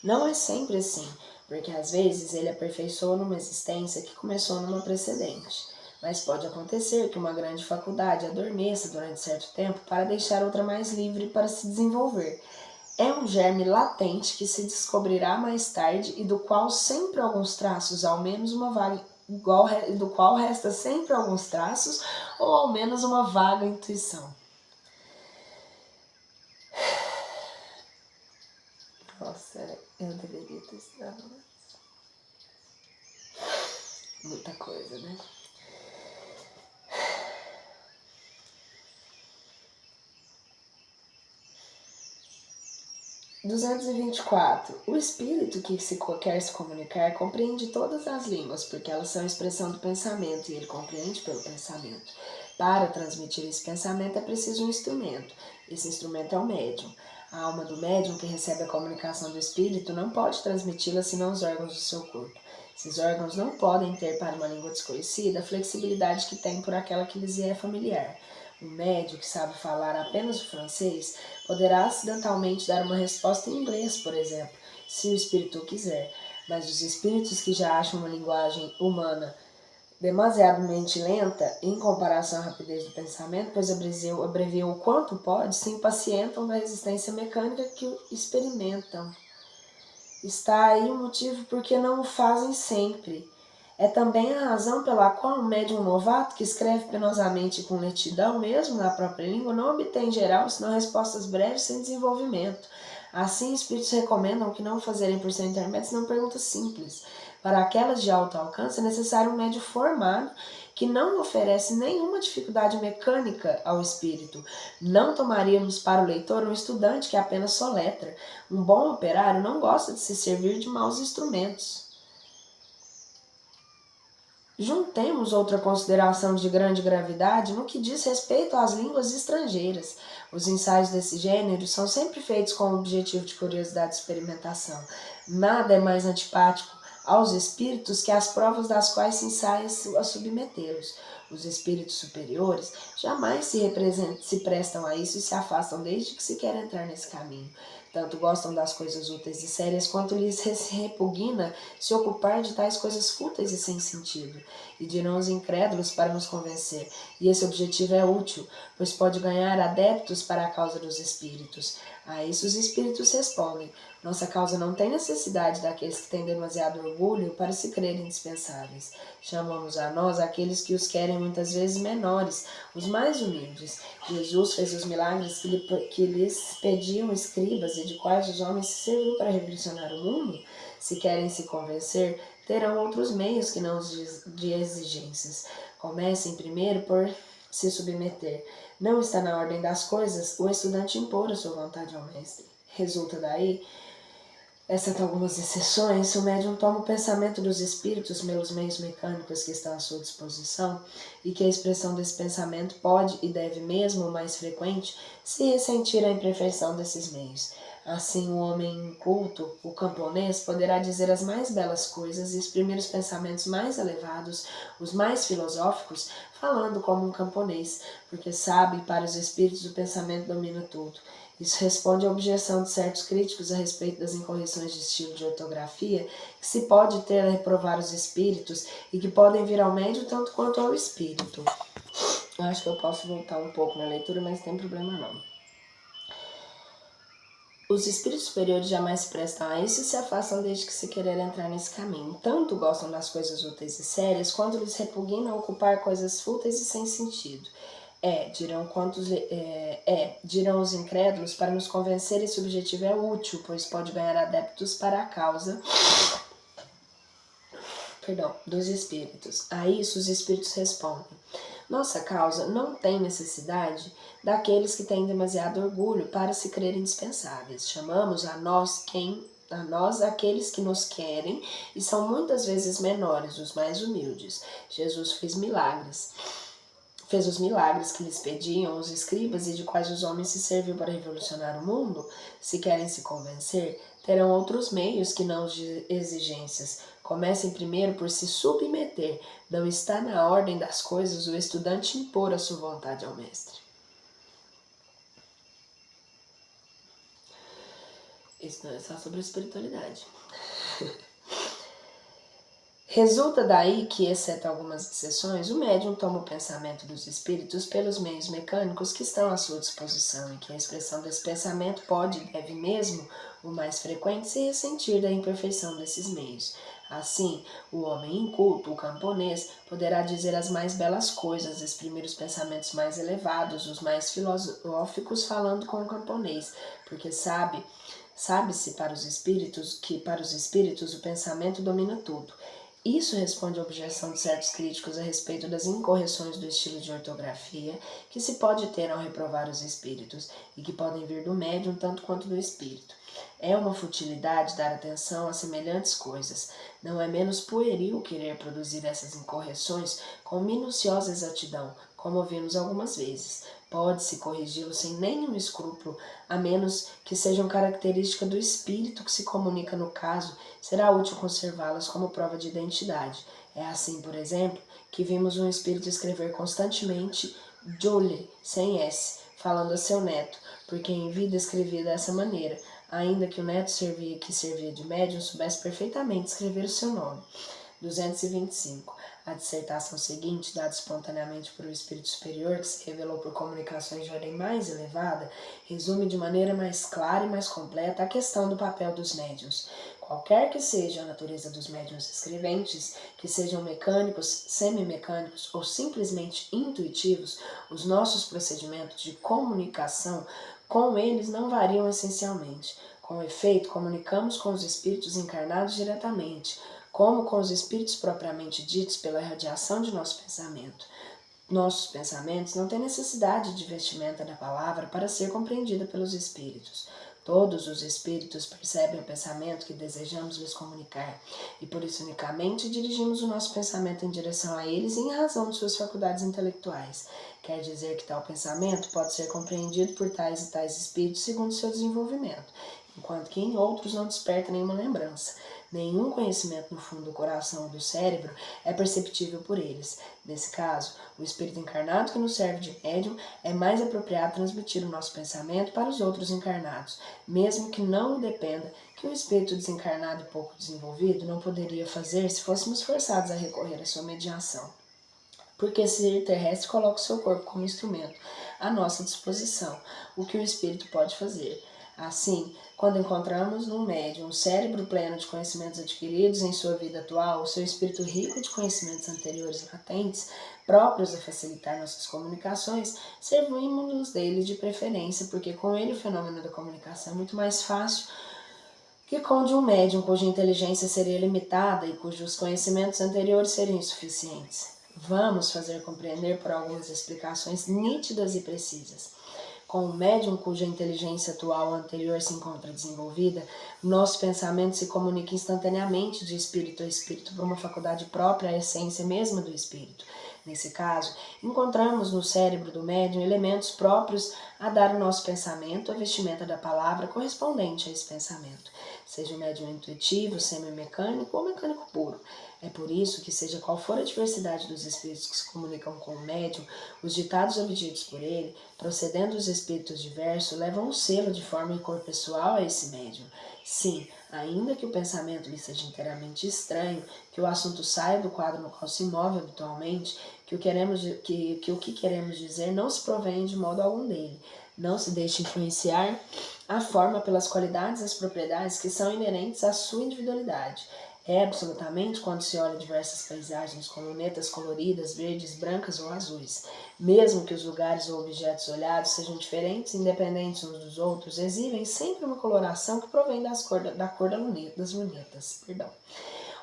Não é sempre assim, porque às vezes ele aperfeiçoa numa existência que começou numa precedente. Mas pode acontecer que uma grande faculdade adormeça durante certo tempo para deixar outra mais livre para se desenvolver. É um germe latente que se descobrirá mais tarde e do qual sempre alguns traços, ao menos uma vaga, do qual resta sempre alguns traços ou ao menos uma vaga intuição. Nossa, eu deveria ter estudado mais. Muita coisa, né? 224. O espírito que quer se comunicar compreende todas as línguas, porque elas são expressão do pensamento, e ele compreende pelo pensamento. Para transmitir esse pensamento é preciso um instrumento. Esse instrumento é o médium. A alma do médium que recebe a comunicação do espírito não pode transmiti-la senão os órgãos do seu corpo. Esses órgãos não podem ter para uma língua desconhecida a flexibilidade que tem por aquela que lhes é familiar. Um médium que sabe falar apenas o francês poderá acidentalmente dar uma resposta em inglês, por exemplo, se o espírito quiser, mas os espíritos que já acham uma linguagem humana demasiadamente lenta em comparação à rapidez do pensamento, pois abreviam o quanto pode, se impacientam da resistência mecânica que experimentam. Está aí o motivo por que não o fazem sempre. É também a razão pela qual um médium novato que escreve penosamente com lentidão, mesmo na própria língua, não obtém em geral senão respostas breves sem desenvolvimento. Assim, espíritos recomendam que não fazerem por seu intermédio senão perguntas simples. Para aquelas de alto alcance é necessário um médium formado que não oferece nenhuma dificuldade mecânica ao espírito. Não tomaríamos para o leitor um estudante que apenas soletra. Um bom operário não gosta de se servir de maus instrumentos. Juntemos outra consideração de grande gravidade no que diz respeito às línguas estrangeiras. Os ensaios desse gênero são sempre feitos com o objetivo de curiosidade e experimentação. Nada é mais antipático aos espíritos que as provas das quais se ensaia a submetê-los. Os espíritos superiores jamais se prestam a isso e se afastam desde que se quer entrar nesse caminho. Tanto gostam das coisas úteis e sérias, quanto lhes repugna se ocupar de tais coisas fúteis e sem sentido. E dirão os incrédulos para nos convencer, e esse objetivo é útil, pois pode ganhar adeptos para a causa dos espíritos. A isso os espíritos respondem: nossa causa não tem necessidade daqueles que têm demasiado orgulho para se crerem indispensáveis. Chamamos a nós aqueles que os querem muitas vezes menores, os mais humildes. Jesus fez os milagres que lhes pediam escribas e de quais os homens se serviam para revolucionar o mundo. Se querem se convencer, terão outros meios que não os de exigências. Comecem primeiro por se submeter. Não está na ordem das coisas o estudante impor a sua vontade ao mestre. Resulta daí, exceto algumas exceções, se o médium toma o pensamento dos espíritos pelos meios mecânicos que estão à sua disposição, e que a expressão desse pensamento pode e deve mesmo, o mais frequente, se ressentir a imperfeição desses meios. Assim, o homem inculto, o camponês, poderá dizer as mais belas coisas e exprimir os pensamentos mais elevados, os mais filosóficos, falando como um camponês, porque sabe, para os espíritos o pensamento domina tudo. Isso responde à objeção de certos críticos a respeito das incorreções de estilo de ortografia que se pode ter a reprovar os espíritos e que podem vir ao médium tanto quanto ao espírito. Eu acho que eu posso voltar um pouco na leitura, mas não tem problema não. Os espíritos superiores jamais se prestam a isso e se afastam desde que se querer entrar nesse caminho. Tanto gostam das coisas úteis e sérias, quanto lhes repugna ocupar coisas fúteis e sem sentido. Dirão os incrédulos, para nos convencer esse objetivo é útil, pois pode ganhar adeptos para a causa dos espíritos. A isso os espíritos respondem: nossa causa não tem necessidade daqueles que têm demasiado orgulho para se crerem indispensáveis. Chamamos a nós aqueles que nos querem e são muitas vezes menores, os mais humildes. Jesus fez os milagres que lhes pediam os escribas e de quais os homens se serviam para revolucionar o mundo. Se querem se convencer, terão outros meios que não os de exigências. Comecem primeiro por se submeter. Não está na ordem das coisas o estudante impor a sua vontade ao mestre. Isso não é só sobre espiritualidade. Resulta daí que, exceto algumas exceções, o médium toma o pensamento dos espíritos pelos meios mecânicos que estão à sua disposição e que a expressão desse pensamento pode e deve mesmo, o mais frequente, se ressentir da imperfeição desses meios. Assim, o homem inculto, o camponês, poderá dizer as mais belas coisas, exprimir os pensamentos mais elevados, os mais filosóficos, falando com o camponês, porque sabe-se para os espíritos o pensamento domina tudo. Isso responde à objeção de certos críticos a respeito das incorreções do estilo de ortografia que se pode ter ao reprovar os espíritos e que podem vir do médium tanto quanto do espírito. É uma futilidade dar atenção a semelhantes coisas. Não é menos pueril querer produzir essas incorreções com minuciosa exatidão, como vimos algumas vezes. Pode-se corrigi-lo sem nenhum escrúpulo, a menos que sejam característica do espírito que se comunica no caso, será útil conservá-las como prova de identidade. É assim, por exemplo, que vimos um espírito escrever constantemente Jolie, sem S, falando a seu neto, porque em vida escrevia dessa maneira, ainda que o neto que servia de médium soubesse perfeitamente escrever o seu nome. 225. A dissertação seguinte, dada espontaneamente por um espírito superior, que se revelou por comunicações de ordem mais elevada, resume de maneira mais clara e mais completa a questão do papel dos médiuns. Qualquer que seja a natureza dos médiuns escreventes, que sejam mecânicos, semimecânicos ou simplesmente intuitivos, os nossos procedimentos de comunicação com eles não variam essencialmente. Com efeito, comunicamos com os espíritos encarnados diretamente, como com os espíritos propriamente ditos pela irradiação de nosso pensamento. Nossos pensamentos não têm necessidade de vestimenta da palavra para ser compreendida pelos espíritos. Todos os espíritos percebem o pensamento que desejamos lhes comunicar, e por isso unicamente dirigimos o nosso pensamento em direção a eles em razão de suas faculdades intelectuais. Quer dizer que tal pensamento pode ser compreendido por tais e tais espíritos segundo seu desenvolvimento, enquanto que em outros não desperta nenhuma lembrança. Nenhum conhecimento no fundo do coração ou do cérebro é perceptível por eles. Nesse caso, o espírito encarnado que nos serve de médium é mais apropriado transmitir o nosso pensamento para os outros encarnados, mesmo que não dependa que um espírito desencarnado e pouco desenvolvido não poderia fazer se fôssemos forçados a recorrer à sua mediação. Porque esse ser terrestre coloca o seu corpo como instrumento à nossa disposição, o que o espírito pode fazer. Assim, quando encontramos no médium um cérebro pleno de conhecimentos adquiridos em sua vida atual, o seu espírito rico de conhecimentos anteriores latentes, próprios a facilitar nossas comunicações, servimos-nos dele de preferência, porque com ele o fenômeno da comunicação é muito mais fácil que com o de um médium cuja inteligência seria limitada e cujos conhecimentos anteriores seriam insuficientes. Vamos fazer compreender por algumas explicações nítidas e precisas. Com o médium cuja inteligência atual ou anterior se encontra desenvolvida, nosso pensamento se comunica instantaneamente de espírito a espírito por uma faculdade própria à essência mesma do espírito. Nesse caso, encontramos no cérebro do médium elementos próprios a dar ao nosso pensamento a vestimenta da palavra correspondente a esse pensamento, seja o médium intuitivo, semimecânico ou mecânico puro. É por isso que, seja qual for a diversidade dos espíritos que se comunicam com o médium, os ditados obtidos por ele, procedendo dos espíritos diversos, levam um selo de forma e cor pessoal a esse médium. Sim, ainda que o pensamento lhe seja inteiramente estranho, que o assunto saia do quadro no qual se move habitualmente, que o que queremos dizer não se provém de modo algum dele. Não se deixe influenciar a forma pelas qualidades e as propriedades que são inerentes à sua individualidade. É absolutamente quando se olha diversas paisagens com lunetas coloridas, verdes, brancas ou azuis. Mesmo que os lugares ou objetos olhados sejam diferentes e independentes uns dos outros, exibem sempre uma coloração que provém da cor das lunetas.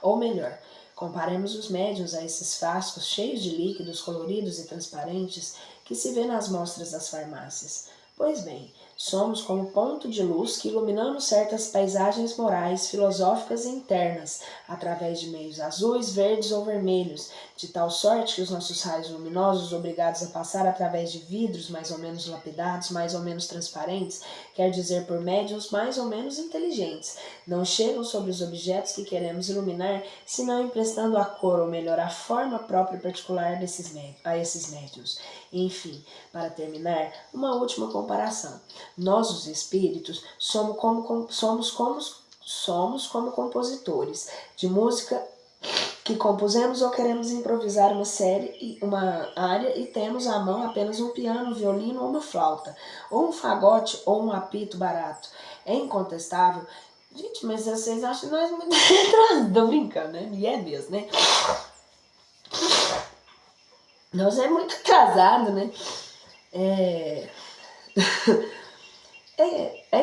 Ou melhor, comparemos os médiuns a esses frascos cheios de líquidos coloridos e transparentes que se vê nas mostras das farmácias. Pois bem, somos como ponto de luz que iluminamos certas paisagens morais, filosóficas e internas, através de meios azuis, verdes ou vermelhos, de tal sorte que os nossos raios luminosos, obrigados a passar através de vidros mais ou menos lapidados, mais ou menos transparentes, quer dizer por médiuns mais ou menos inteligentes, não chegam sobre os objetos que queremos iluminar, senão emprestando a cor, ou melhor, a forma própria e particular a esses médiuns. Enfim, para terminar, uma última comparação. Nós, os espíritos, somos como compositores de música que compusemos ou queremos improvisar uma área e temos à mão apenas um piano, um violino ou uma flauta, ou um fagote ou um apito barato. É incontestável. Gente, mas vocês acham nós muito... Tô brincando, né? E é mesmo, né? Nós é muito atrasado, né? É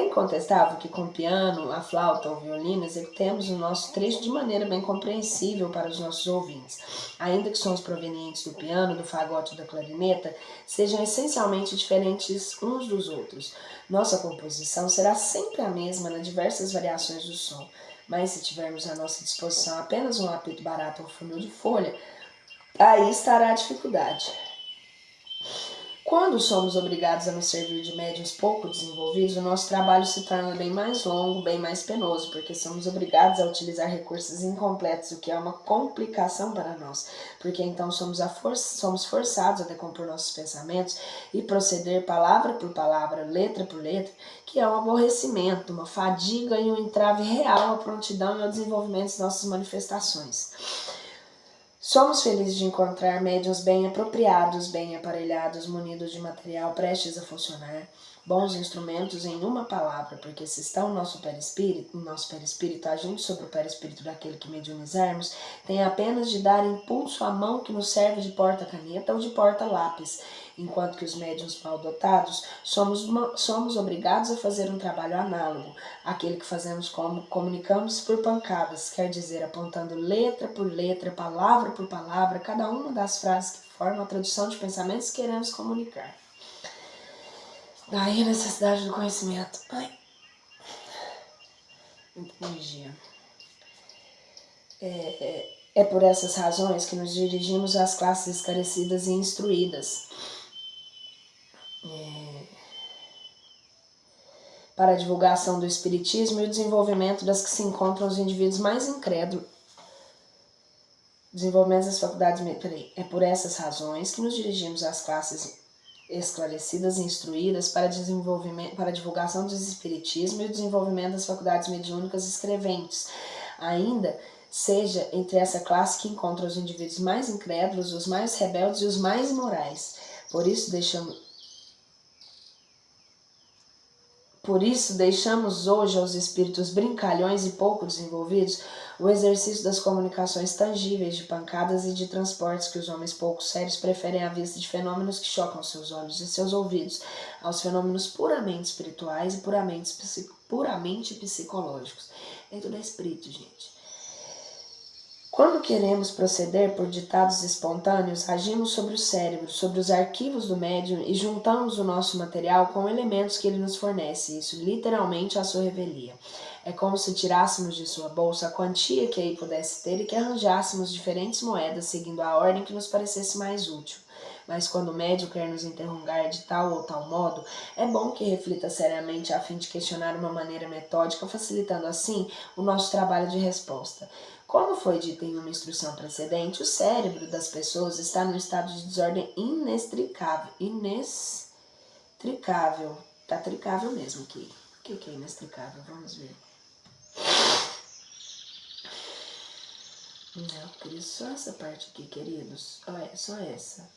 incontestável que com o piano, a flauta ou o violino executemos o nosso trecho de maneira bem compreensível para os nossos ouvintes, ainda que sons provenientes do piano, do fagote ou da clarineta sejam essencialmente diferentes uns dos outros. Nossa composição será sempre a mesma nas diversas variações do som, mas se tivermos à nossa disposição apenas um apito barato ou um funil de folha, aí estará a dificuldade. Quando somos obrigados a nos servir de médiuns pouco desenvolvidos, o nosso trabalho se torna bem mais longo, bem mais penoso, porque somos obrigados a utilizar recursos incompletos, o que é uma complicação para nós, porque então somos forçados a decompor nossos pensamentos e proceder palavra por palavra, letra por letra, que é um aborrecimento, uma fadiga e um entrave real à prontidão e ao desenvolvimento de nossas manifestações. Somos felizes de encontrar médiuns bem apropriados, bem aparelhados, munidos de material prestes a funcionar, bons instrumentos em uma palavra, porque se está o nosso perispírito agindo sobre o perispírito daquele que mediunizarmos, tem apenas de dar impulso à mão que nos serve de porta-caneta ou de porta-lápis, enquanto que os médiuns mal dotados somos obrigados a fazer um trabalho análogo, aquele que fazemos como comunicamos por pancadas, quer dizer, apontando letra por letra, palavra por palavra, cada uma das frases que formam a tradução de pensamentos que queremos comunicar. Daí a necessidade do conhecimento. muita energia. É por essas razões que nos dirigimos às classes esclarecidas e instruídas, para a divulgação do espiritismo e o desenvolvimento das que se encontram os indivíduos mais incrédulos. Desenvolvimento das faculdades... É por essas razões que nos dirigimos às classes esclarecidas e instruídas para a divulgação do espiritismo e o desenvolvimento das faculdades mediúnicas escreventes, ainda seja entre essa classe que encontra os indivíduos mais incrédulos, os mais rebeldes e os mais imorais. Por isso deixamos hoje aos espíritos brincalhões e pouco desenvolvidos o exercício das comunicações tangíveis, de pancadas e de transportes que os homens pouco sérios preferem à vista de fenômenos que chocam seus olhos e seus ouvidos, aos fenômenos puramente espirituais e puramente psicológicos. É tudo espírito, gente. Quando queremos proceder por ditados espontâneos, agimos sobre o cérebro, sobre os arquivos do médium e juntamos o nosso material com elementos que ele nos fornece, isso literalmente à sua revelia. É como se tirássemos de sua bolsa a quantia que aí pudesse ter e que arranjássemos diferentes moedas seguindo a ordem que nos parecesse mais útil. Mas quando o médium quer nos interrogar de tal ou tal modo, é bom que reflita seriamente a fim de questionar uma maneira metódica, facilitando assim o nosso trabalho de resposta. Como foi dito em uma instrução precedente, o cérebro das pessoas está num estado de desordem inextricável. Tá tricável mesmo aqui. O que é inextricável? Vamos ver. Não, por isso só essa parte aqui, queridos. Olha, só essa.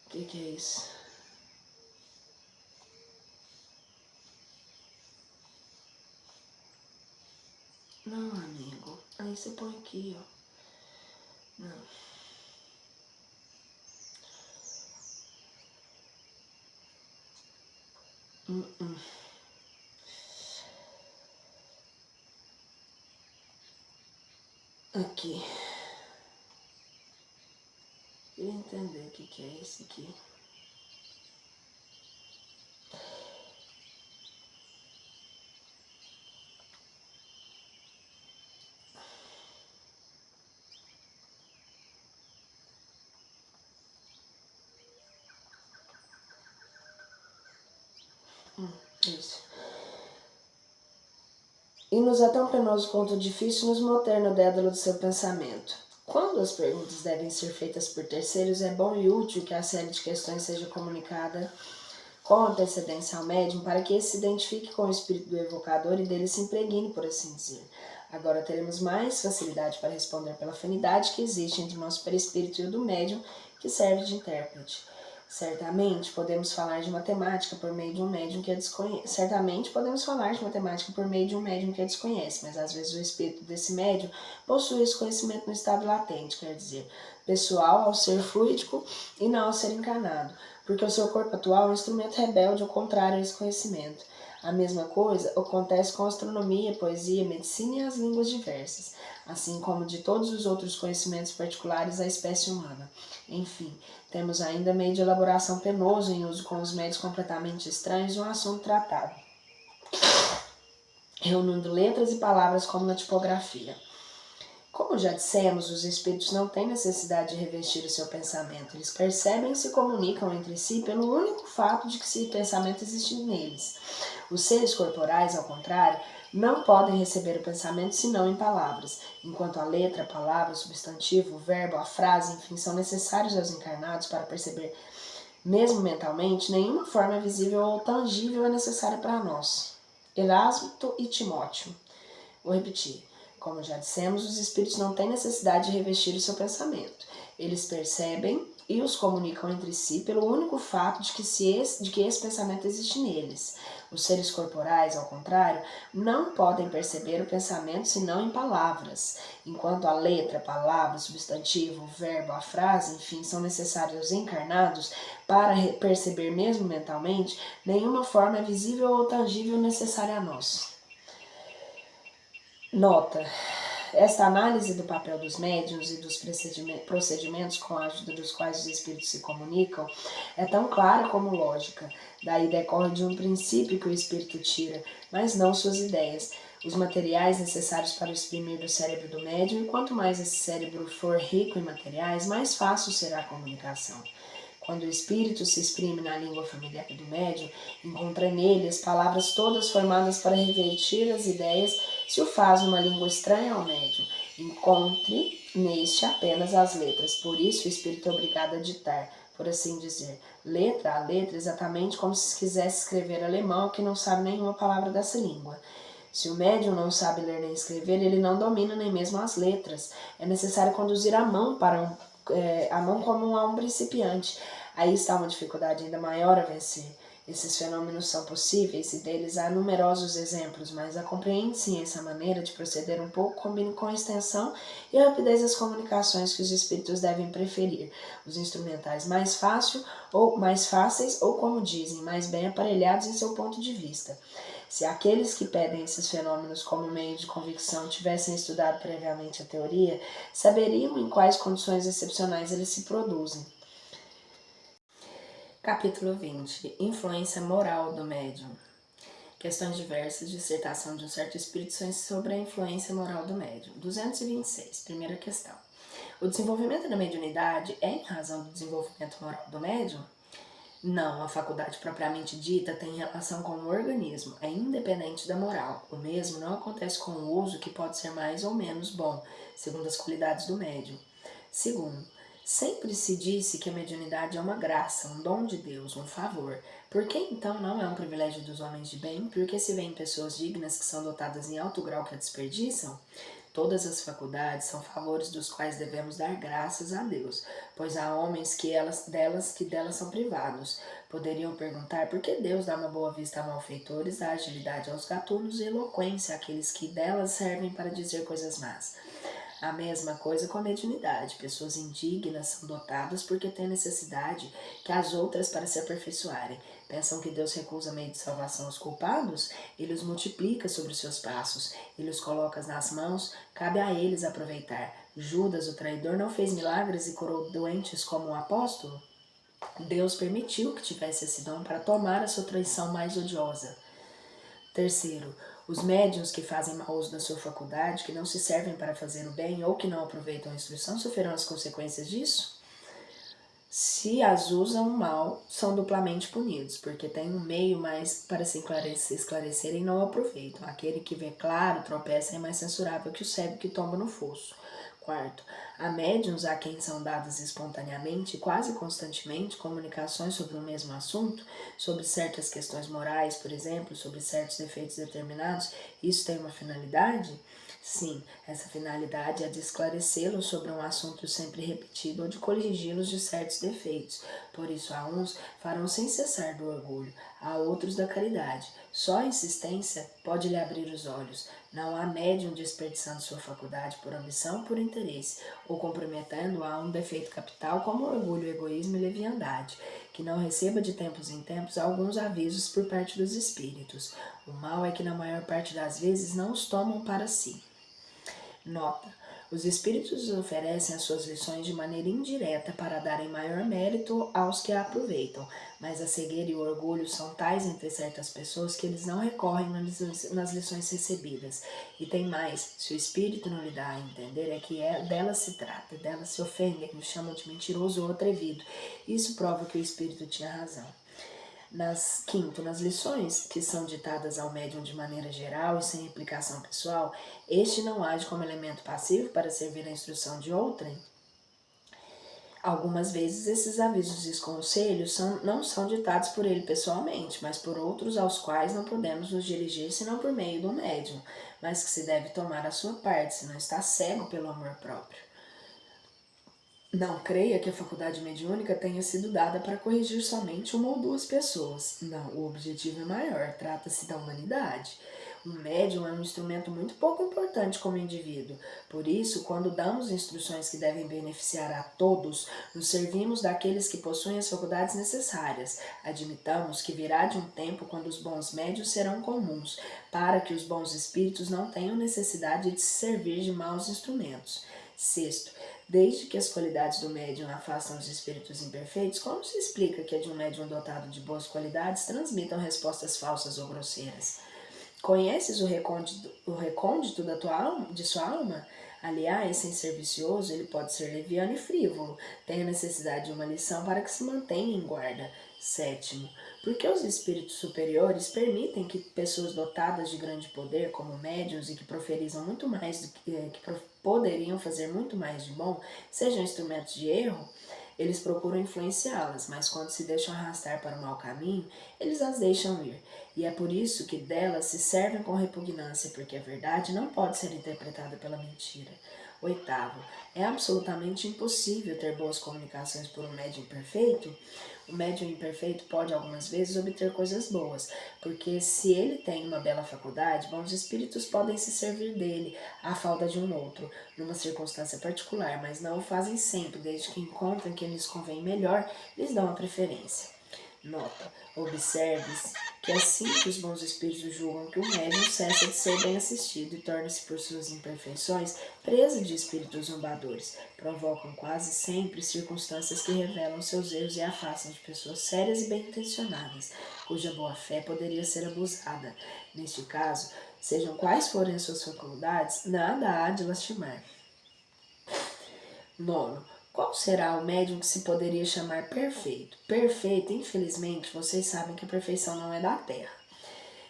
O que é isso? Não, amigo. Aí você põe aqui, ó. Não. Aqui. Queria entender o que é esse aqui. Isso. E nos é tão penoso quanto difícil nos manter no dédalo do seu pensamento. Quando as perguntas devem ser feitas por terceiros, é bom e útil que a série de questões seja comunicada com antecedência ao médium para que esse se identifique com o espírito do evocador e dele se impregne, por assim dizer. Agora teremos mais facilidade para responder pela afinidade que existe entre o nosso perispírito e o do médium, que serve de intérprete. Certamente podemos falar de matemática por meio de um médium que a desconhece. Mas às vezes o espírito desse médium possui esse conhecimento no estado latente, quer dizer, pessoal ao ser fluídico e não ao ser encarnado, porque o seu corpo atual é um instrumento rebelde ao contrário a esse conhecimento. A mesma coisa acontece com a astronomia, poesia, medicina e as línguas diversas, assim como de todos os outros conhecimentos particulares da espécie humana. Enfim, temos ainda meio de elaboração penoso em uso com os médios completamente estranhos de um assunto tratado, reunindo letras e palavras como na tipografia. Como já dissemos, os espíritos não têm necessidade de revestir o seu pensamento. Eles percebem e se comunicam entre si pelo único fato de que esse pensamento existe neles. Os seres corporais, ao contrário, não podem receber o pensamento senão em palavras, enquanto a letra, a palavra, o substantivo, o verbo, a frase, enfim, são necessários aos encarnados para perceber, mesmo mentalmente, nenhuma forma visível ou tangível é necessária para nós. Erasmo e Timóteo. Vou repetir. Como já dissemos, os espíritos não têm necessidade de revestir o seu pensamento. Eles percebem e os comunicam entre si pelo único fato de que esse pensamento existe neles. Os seres corporais, ao contrário, não podem perceber o pensamento senão em palavras, enquanto a letra, a palavra, o substantivo, o verbo, a frase, enfim, são necessários aos encarnados para perceber mesmo mentalmente, nenhuma forma é visível ou tangível necessária a nós. Nota. Esta análise do papel dos médiuns e dos procedimentos com a ajuda dos quais os espíritos se comunicam é tão clara como lógica. Daí decorre de um princípio que o espírito tira, mas não suas ideias, os materiais necessários para o exprimir do cérebro do médium, e quanto mais esse cérebro for rico em materiais, mais fácil será a comunicação. Quando o espírito se exprime na língua familiar do médium, encontra nele as palavras todas formadas para revestir as ideias. Se o faz numa língua estranha ao médium, encontre neste apenas as letras. Por isso o espírito é obrigado a ditar, por assim dizer, letra a letra, exatamente como se quisesse escrever alemão que não sabe nenhuma palavra dessa língua. Se o médium não sabe ler nem escrever, ele não domina nem mesmo as letras. É necessário conduzir a mão a mão como a um principiante. Aí está uma dificuldade ainda maior a vencer. Esses fenômenos são possíveis e deles há numerosos exemplos, mas a compreende-se essa maneira de proceder um pouco combina com a extensão e a rapidez das comunicações que os espíritos devem preferir, os instrumentais mais fáceis ou, como dizem, mais bem aparelhados em seu ponto de vista. Se aqueles que pedem esses fenômenos como meio de convicção tivessem estudado previamente a teoria, saberiam em quais condições excepcionais eles se produzem. Capítulo 20. Influência moral do médium. Questões diversas, dissertação de um certo espírito sobre a influência moral do médium. 226. Primeira questão. O desenvolvimento da mediunidade é em razão do desenvolvimento moral do médium? Não, a faculdade propriamente dita tem relação com o organismo, é independente da moral. O mesmo não acontece com o uso, que pode ser mais ou menos bom, segundo as qualidades do médium. Segundo, sempre se disse que a mediunidade é uma graça, um dom de Deus, um favor. Por que então não é um privilégio dos homens de bem? Porque se veem pessoas dignas que são dotadas em alto grau que a desperdiçam? Todas as faculdades são favores dos quais devemos dar graças a Deus, pois há homens que delas são privados. Poderiam perguntar por que Deus dá uma boa vista a malfeitores, dá agilidade aos gatunos e eloquência àqueles que delas servem para dizer coisas más. A mesma coisa com a mediunidade. Pessoas indignas são dotadas porque têm necessidade que as outras para se aperfeiçoarem. Pensam que Deus recusa meio de salvação aos culpados? Ele os multiplica sobre os seus passos. Ele os coloca nas mãos, cabe a eles aproveitar. Judas, o traidor, não fez milagres e curou doentes como o apóstolo? Deus permitiu que tivesse esse dom para tomar a sua traição mais odiosa. Terceiro, os médiuns que fazem mau uso da sua faculdade, que não se servem para fazer o bem ou que não aproveitam a instrução, sofrerão as consequências disso? Se as usam mal, são duplamente punidos, porque tem um meio mais para se esclarecerem e não aproveitam. Aquele que vê claro tropeça é mais censurável que o cego que tomba no fosso. Quarto, há médiuns a quem são dadas espontaneamente e quase constantemente comunicações sobre o mesmo assunto, sobre certas questões morais, por exemplo, sobre certos defeitos determinados. Isso tem uma finalidade? Sim, essa finalidade é de esclarecê-los sobre um assunto sempre repetido ou de corrigi-los de certos defeitos. Por isso, a uns farão sem cessar do orgulho, a outros da caridade. Só a insistência pode lhe abrir os olhos. Não há médium desperdiçando sua faculdade por ambição, por interesse, ou comprometendo a um defeito capital como orgulho, egoísmo e leviandade, que não receba de tempos em tempos alguns avisos por parte dos espíritos. O mal é que na maior parte das vezes não os tomam para si. Nota: os espíritos oferecem as suas lições de maneira indireta para darem maior mérito aos que a aproveitam, mas a cegueira e o orgulho são tais entre certas pessoas que eles não recorrem nas lições recebidas. E tem mais: se o espírito não lhe dá a entender, é que delas se trata, delas se ofendem, o chamam de mentiroso ou atrevido. Isso prova que o espírito tinha razão. Quinto, nas lições que são ditadas ao médium de maneira geral e sem implicação pessoal, este não age como elemento passivo para servir à instrução de outrem. Algumas vezes esses avisos e conselhos não são ditados por ele pessoalmente, mas por outros aos quais não podemos nos dirigir senão por meio do médium, mas que se deve tomar a sua parte, se não está cego pelo amor próprio. Não creia que a faculdade mediúnica tenha sido dada para corrigir somente uma ou duas pessoas. Não, o objetivo é maior, trata-se da humanidade. Um médium é um instrumento muito pouco importante como indivíduo. Por isso, quando damos instruções que devem beneficiar a todos, nos servimos daqueles que possuem as faculdades necessárias. Admitamos que virá de um tempo quando os bons médios serão comuns, para que os bons espíritos não tenham necessidade de se servir de maus instrumentos. Sexto, desde que as qualidades do médium afastam os espíritos imperfeitos, como se explica que a de um médium dotado de boas qualidades transmitam respostas falsas ou grosseiras? Conheces o recôndito de sua alma? Aliás, sem ser vicioso, ele pode ser leviano e frívolo. Tem a necessidade de uma lição para que se mantenha em guarda. Sétimo, porque os espíritos superiores permitem que pessoas dotadas de grande poder, como médiuns e que proferizam muito mais do que poderiam fazer muito mais de bom, sejam instrumentos de erro? Eles procuram influenciá-las, mas quando se deixam arrastar para o mau caminho, eles as deixam ir. E é por isso que delas se servem com repugnância, porque a verdade não pode ser interpretada pela mentira. Oitavo, é absolutamente impossível ter boas comunicações por um médium imperfeito. O médium imperfeito pode algumas vezes obter coisas boas, porque se ele tem uma bela faculdade, bons espíritos podem se servir dele à falta de um outro, numa circunstância particular, mas não o fazem sempre, desde que encontrem quem lhes convém melhor, lhes dão a preferência. Nota: observe-se que assim que os bons espíritos julgam que o médium cessa de ser bem assistido e torna-se por suas imperfeições presa de espíritos zombadores, provocam quase sempre circunstâncias que revelam seus erros e afastam de pessoas sérias e bem-intencionadas, cuja boa-fé poderia ser abusada. Neste caso, sejam quais forem as suas faculdades, nada há de lastimar. Nono, qual será o médium que se poderia chamar perfeito? Perfeito, infelizmente, vocês sabem que a perfeição não é da terra.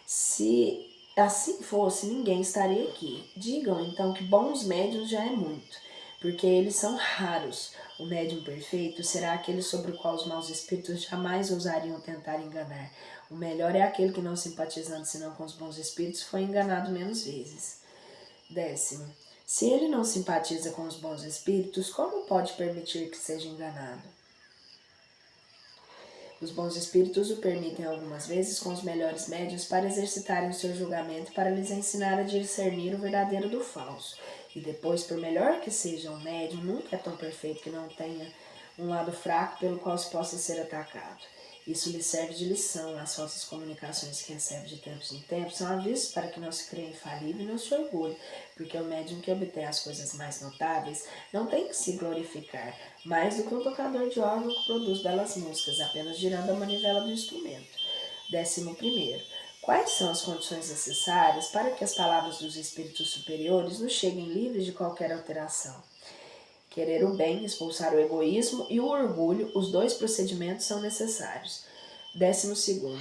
Se assim fosse, ninguém estaria aqui. Digam então que bons médiuns já é muito, porque eles são raros. O médium perfeito será aquele sobre o qual os maus espíritos jamais ousariam tentar enganar. O melhor é aquele que, não simpatizando senão com os bons espíritos, foi enganado menos vezes. Décimo, se ele não simpatiza com os bons espíritos, como pode permitir que seja enganado? Os bons espíritos o permitem algumas vezes com os melhores médios para exercitarem o seu julgamento e para lhes ensinar a discernir o verdadeiro do falso. E depois, por melhor que seja um médium, nunca é tão perfeito que não tenha um lado fraco pelo qual se possa ser atacado. Isso lhe serve de lição. As falsas comunicações que recebe de tempos em tempos são avisos para que não se creia infalível e não se orgulhe, porque o médium que obtém as coisas mais notáveis não tem que se glorificar, mais do que um tocador de órgão que produz belas músicas, apenas girando a manivela do instrumento. 11. Quais são as condições necessárias para que as palavras dos espíritos superiores nos cheguem livres de qualquer alteração? Querer o bem, expulsar o egoísmo e o orgulho, os dois procedimentos são necessários. 12.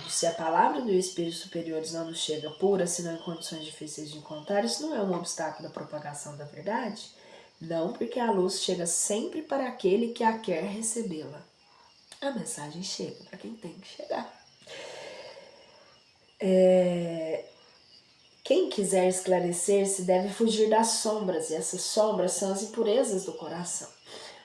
Se a palavra do Espírito Superiores não nos chega pura, senão em condições difíceis de encontrar, isso não é um obstáculo da propagação da verdade? Não, porque a luz chega sempre para aquele que a quer recebê-la. A mensagem chega para quem tem que chegar. Quem quiser esclarecer-se deve fugir das sombras, e essas sombras são as impurezas do coração.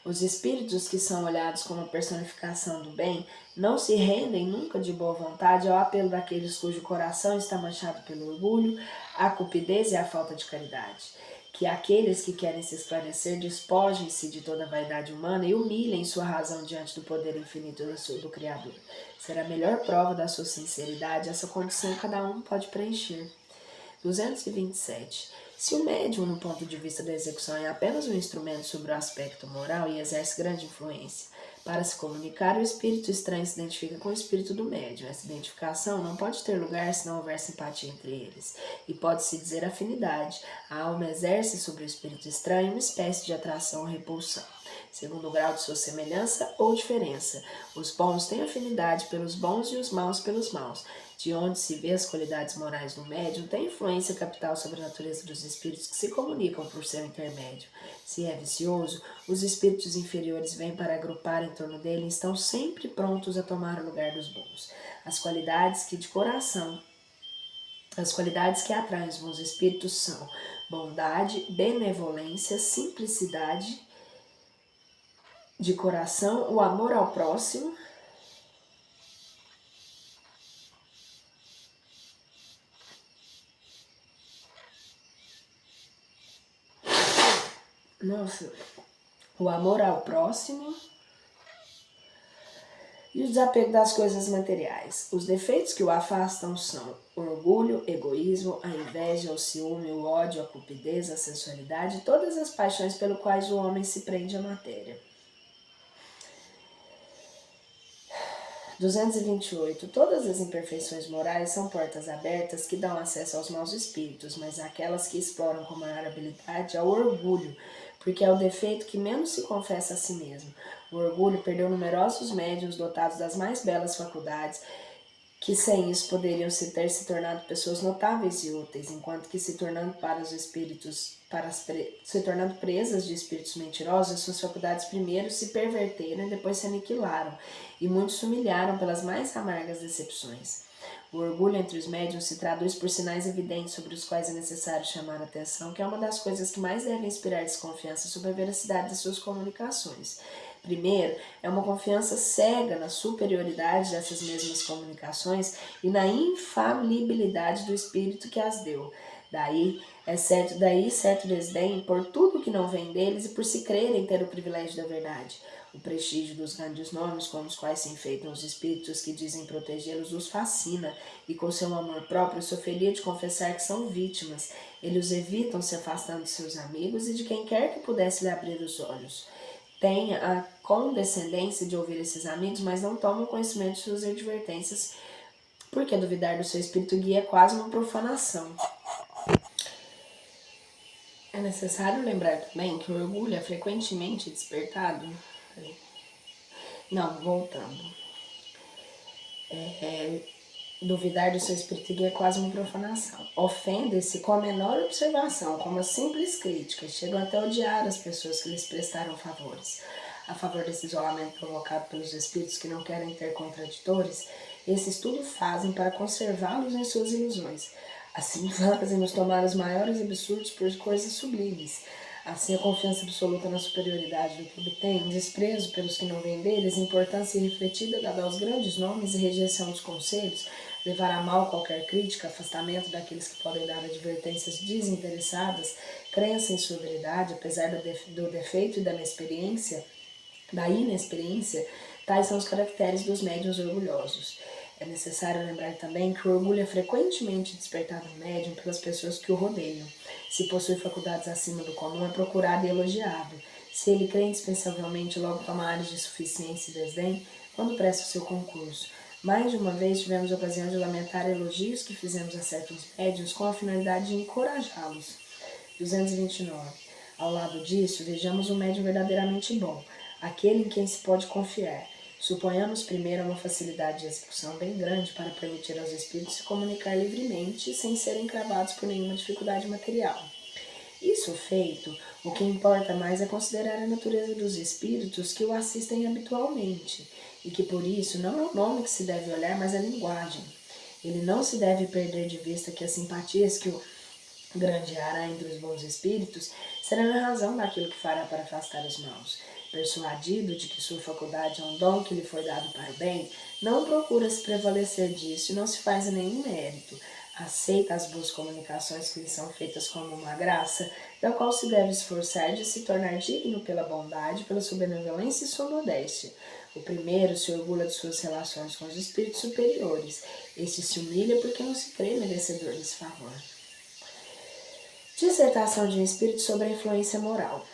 Os espíritos que são olhados como a personificação do bem não se rendem nunca de boa vontade ao apelo daqueles cujo coração está manchado pelo orgulho, a cupidez e a falta de caridade. Que aqueles que querem se esclarecer despojem-se de toda a vaidade humana e humilhem sua razão diante do poder infinito do Criador. Será a melhor prova da sua sinceridade, essa condição cada um pode preencher. 227. Se o médium, no ponto de vista da execução, é apenas um instrumento sobre o aspecto moral e exerce grande influência, para se comunicar, o espírito estranho se identifica com o espírito do médium. Essa identificação não pode ter lugar se não houver simpatia entre eles, e pode-se dizer afinidade. A alma exerce sobre o espírito estranho uma espécie de atração ou repulsão, segundo o grau de sua semelhança ou diferença. Os bons têm afinidade pelos bons e os maus pelos maus. De onde se vê as qualidades morais do médium, tem influência capital sobre a natureza dos espíritos que se comunicam por seu intermédio. Se é vicioso, os espíritos inferiores vêm para agrupar em torno dele e estão sempre prontos a tomar o lugar dos bons. As qualidades que atraem os bons espíritos são bondade, benevolência, simplicidade de coração, o amor ao próximo, Nossa, o amor ao próximo e o desapego das coisas materiais. Os defeitos que o afastam são o orgulho, egoísmo, a inveja, o ciúme, o ódio, a cupidez, a sensualidade e todas as paixões pelo quais o homem se prende à matéria. 228. Todas as imperfeições morais são portas abertas que dão acesso aos maus espíritos, mas aquelas que exploram com maior habilidade é o orgulho, porque é o defeito que menos se confessa a si mesmo. O orgulho perdeu numerosos médiuns dotados das mais belas faculdades, que sem isso poderiam ter se tornado pessoas notáveis e úteis, enquanto que se tornando se tornando presas de espíritos mentirosos, suas faculdades primeiro se perverteram e depois se aniquilaram, e muitos se humilharam pelas mais amargas decepções. O orgulho entre os médiuns se traduz por sinais evidentes sobre os quais é necessário chamar a atenção, que é uma das coisas que mais devem inspirar desconfiança sobre a veracidade de suas comunicações. Primeiro, é uma confiança cega na superioridade dessas mesmas comunicações e na infalibilidade do espírito que as deu. Daí certo desdém por tudo que não vem deles e por se crerem ter o privilégio da verdade. O prestígio dos grandes nomes com os quais se enfeitam os espíritos que dizem protegê-los os fascina, e com seu amor próprio soferia de confessar que são vítimas. Eles os evitam se afastando de seus amigos e de quem quer que pudesse lhe abrir os olhos. Tem a condescendência de ouvir esses amigos, mas não tomam conhecimento de suas advertências, porque duvidar do seu espírito guia é quase uma profanação. É necessário lembrar também que o orgulho é frequentemente despertado. Não, voltando. Duvidar do seu espírito guia é quase uma profanação. Ofendem-se com a menor observação, com uma simples crítica, chegam até a odiar as pessoas que lhes prestaram favores. A favor desse isolamento provocado pelos espíritos que não querem ter contraditores, esses tudo fazem para conservá-los em suas ilusões. Assim fazem-nos tomar os maiores absurdos por coisas sublimes. Assim, a confiança absoluta na superioridade do que obtém, desprezo pelos que não vêm deles, importância irrefletida dada aos grandes nomes e rejeição dos conselhos, levar a mal qualquer crítica, afastamento daqueles que podem dar advertências desinteressadas, crença em sua veridade, apesar do defeito e da inexperiência, tais são os caracteres dos médiuns orgulhosos. É necessário lembrar também que o orgulho é frequentemente despertado no médium pelas pessoas que o rodeiam. Se possui faculdades acima do comum, é procurado e elogiado. Se ele crê indispensavelmente, logo toma áreas de suficiência e desdém quando presta o seu concurso. Mais de uma vez tivemos a ocasião de lamentar elogios que fizemos a certos médiuns com a finalidade de encorajá-los. 229. Ao lado disso, vejamos um médium verdadeiramente bom, aquele em quem se pode confiar. Suponhamos primeiro uma facilidade de execução bem grande para permitir aos espíritos se comunicar livremente sem serem cravados por nenhuma dificuldade material. Isso feito, o que importa mais é considerar a natureza dos espíritos que o assistem habitualmente, e que por isso não é o nome que se deve olhar, mas a linguagem. Ele não se deve perder de vista que as simpatias que o granjeará entre os bons espíritos serão a razão daquilo que fará para afastar os maus. Persuadido de que sua faculdade é um dom que lhe foi dado para o bem, não procura se prevalecer disso e não se faz a nenhum mérito. Aceita as boas comunicações que lhe são feitas como uma graça, da qual se deve esforçar de se tornar digno pela bondade, pela sua benevolência e sua modéstia. O primeiro se orgulha de suas relações com os espíritos superiores. Este se humilha porque não se crê merecedor desse favor. Dissertação de um espírito sobre a influência moral.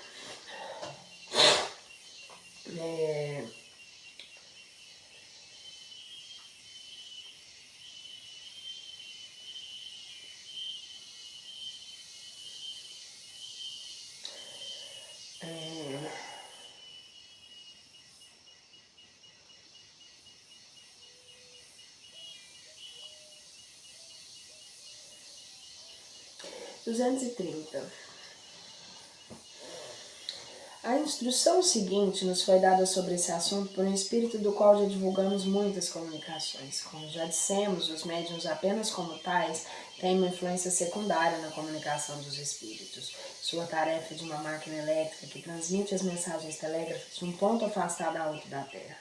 É, 230. A instrução seguinte nos foi dada sobre esse assunto por um espírito do qual já divulgamos muitas comunicações. Como já dissemos, os médiuns apenas como tais têm uma influência secundária na comunicação dos espíritos. Sua tarefa é de uma máquina elétrica que transmite as mensagens telégrafas de um ponto afastado a outro da Terra.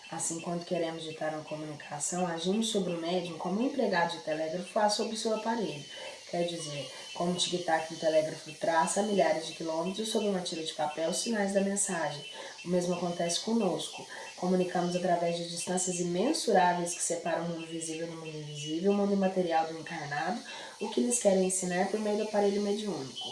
Assim, quando queremos ditar uma comunicação, agimos sobre o médium como um empregado de telégrafo faz sobre seu aparelho. Quer dizer, como o tic-tac do telégrafo traça a milhares de quilômetros sob uma tira de papel os sinais da mensagem. O mesmo acontece conosco. Comunicamos através de distâncias imensuráveis que separam o mundo visível do mundo invisível, o mundo imaterial do encarnado, o que lhes querem ensinar por meio do aparelho mediúnico.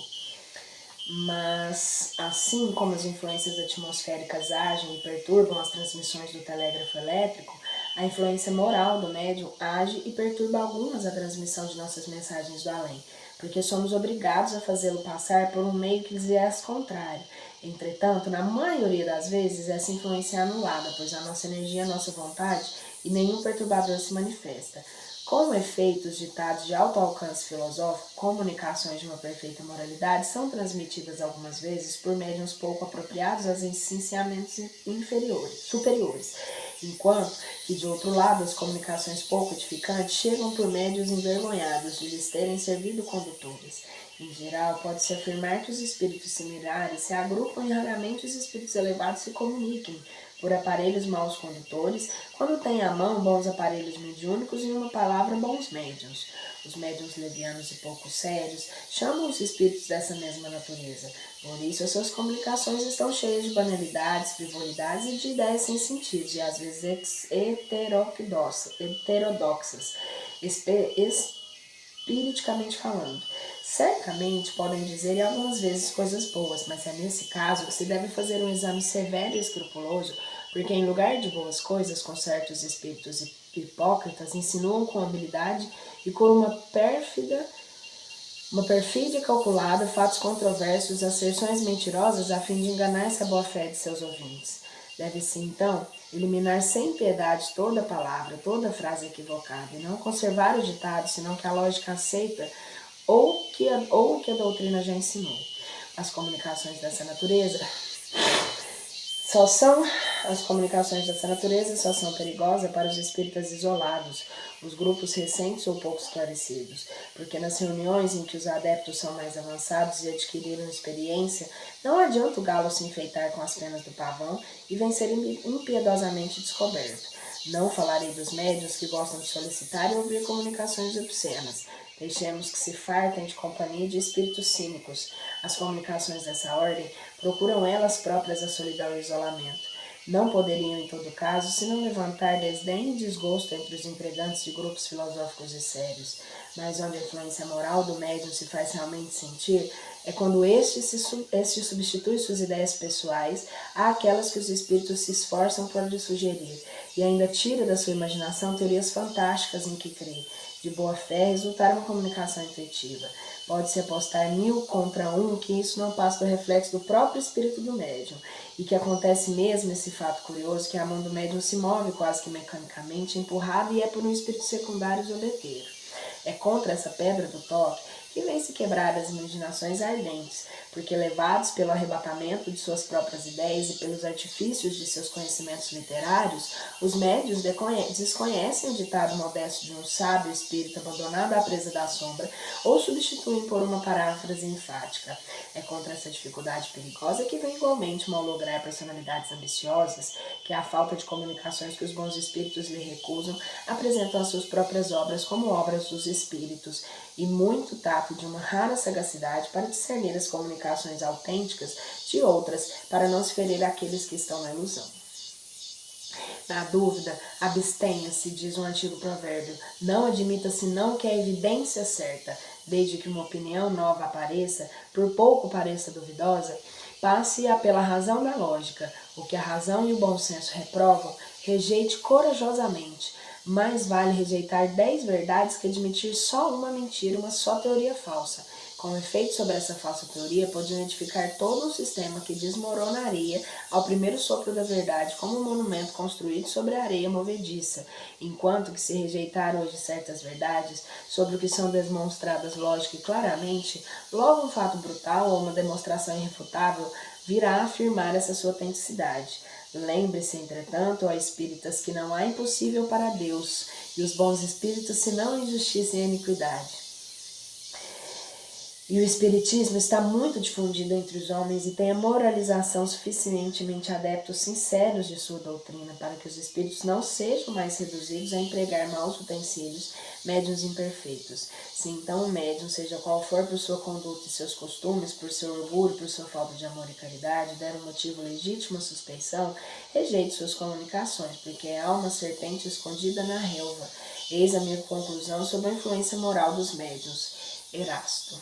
Mas, assim como as influências atmosféricas agem e perturbam as transmissões do telégrafo elétrico, a influência moral do médium age e perturba algumas a transmissão de nossas mensagens do além, porque somos obrigados a fazê-lo passar por um meio que lhes é contrário. Entretanto, na maioria das vezes, essa influência é anulada, pois a nossa energia é a nossa vontade e nenhum perturbador se manifesta. Com efeito, os ditados de alto alcance filosófico, comunicações de uma perfeita moralidade, são transmitidas algumas vezes por médiuns pouco apropriados aos ensinamentos superiores, enquanto que, de outro lado, as comunicações pouco edificantes chegam por médiuns envergonhados de lhes terem servido condutores. Em geral, pode-se afirmar que os espíritos similares se agrupam e raramente os espíritos elevados se comuniquem por aparelhos maus condutores, quando têm à mão bons aparelhos mediúnicos e, em uma palavra, bons médiuns. Os médiuns levianos e pouco sérios chamam os espíritos dessa mesma natureza. Por isso, as suas comunicações estão cheias de banalidades, frivolidades e de ideias sem sentido, e às vezes heterodoxas, espiriticamente falando. Certamente podem dizer e algumas vezes coisas boas, mas é nesse caso que se deve fazer um exame severo e escrupuloso, porque em lugar de boas coisas, com certos espíritos hipócritas insinuam com habilidade e com uma perfídia calculada, fatos controversos, asserções mentirosas a fim de enganar-se a boa-fé de seus ouvintes. Deve-se, então, eliminar sem piedade toda palavra, toda frase equivocada, e não conservar o ditado, senão que a lógica aceita ou que a doutrina já ensinou. As comunicações dessa natureza só são perigosas para os espíritas isolados, os grupos recentes ou pouco esclarecidos, porque nas reuniões em que os adeptos são mais avançados e adquiriram experiência, não adianta o galo se enfeitar com as penas do pavão e vencer impiedosamente descoberto. Não falarei dos médiuns que gostam de solicitar e ouvir comunicações obscenas. Deixemos que se fartem de companhia de espíritos cínicos. As comunicações dessa ordem procuram elas próprias a solidão e o isolamento. Não poderiam, em todo caso, senão levantar desdém e desgosto entre os empregantes de grupos filosóficos e sérios. Mas onde a influência moral do médium se faz realmente sentir é quando este substitui suas ideias pessoais àquelas que os espíritos se esforçam por lhe sugerir, e ainda tira da sua imaginação teorias fantásticas em que crê. De boa fé, resultar uma comunicação intuitiva. Pode-se apostar 1000 contra 1 que isso não passa do reflexo do próprio espírito do médium, e que acontece mesmo esse fato curioso que a mão do médium se move quase que mecanicamente, empurrada, e é por um espírito secundário zombeteiro. É contra essa pedra do toque que vem se quebrar as imaginações ardentes, porque levados pelo arrebatamento de suas próprias ideias e pelos artifícios de seus conhecimentos literários, os médios desconhecem o ditado modesto de um sábio espírito abandonado à presa da sombra ou substituem por uma paráfrase enfática. É contra essa dificuldade perigosa que vem igualmente malograr personalidades ambiciosas, que a falta de comunicações que os bons espíritos lhe recusam apresentam as suas próprias obras como obras dos espíritos, e muito tato de uma rara sagacidade para discernir as comunicações autênticas de outras, para não se ferir aqueles que estão na ilusão. Na dúvida, abstenha-se, diz um antigo provérbio. Não admita senão que a evidência certa, desde que uma opinião nova apareça, por pouco pareça duvidosa, passe-a pela razão da lógica. O que a razão e o bom senso reprovam, rejeite corajosamente. Mais vale rejeitar 10 verdades que admitir só uma mentira, uma só teoria falsa. Com efeito sobre essa falsa teoria, podiam edificar todo um sistema que desmoronaria ao primeiro sopro da verdade, como um monumento construído sobre a areia movediça, enquanto que se rejeitar hoje certas verdades, sobre o que são demonstradas lógica e claramente, logo um fato brutal ou uma demonstração irrefutável virá a afirmar essa sua autenticidade. Lembre-se, entretanto, ó espíritas, que não há impossível para Deus, e os bons espíritos, senão injustiça e iniquidade. E o espiritismo está muito difundido entre os homens e tem a moralização suficientemente adeptos sinceros de sua doutrina para que os espíritos não sejam mais reduzidos a empregar maus utensílios, médiuns imperfeitos. Se então o médium, seja qual for por sua conduta e seus costumes, por seu orgulho, por sua falta de amor e caridade, der um motivo legítimo à suspeição, rejeite suas comunicações, porque é alma serpente escondida na relva. Eis a minha conclusão sobre a influência moral dos médiuns. Erasto.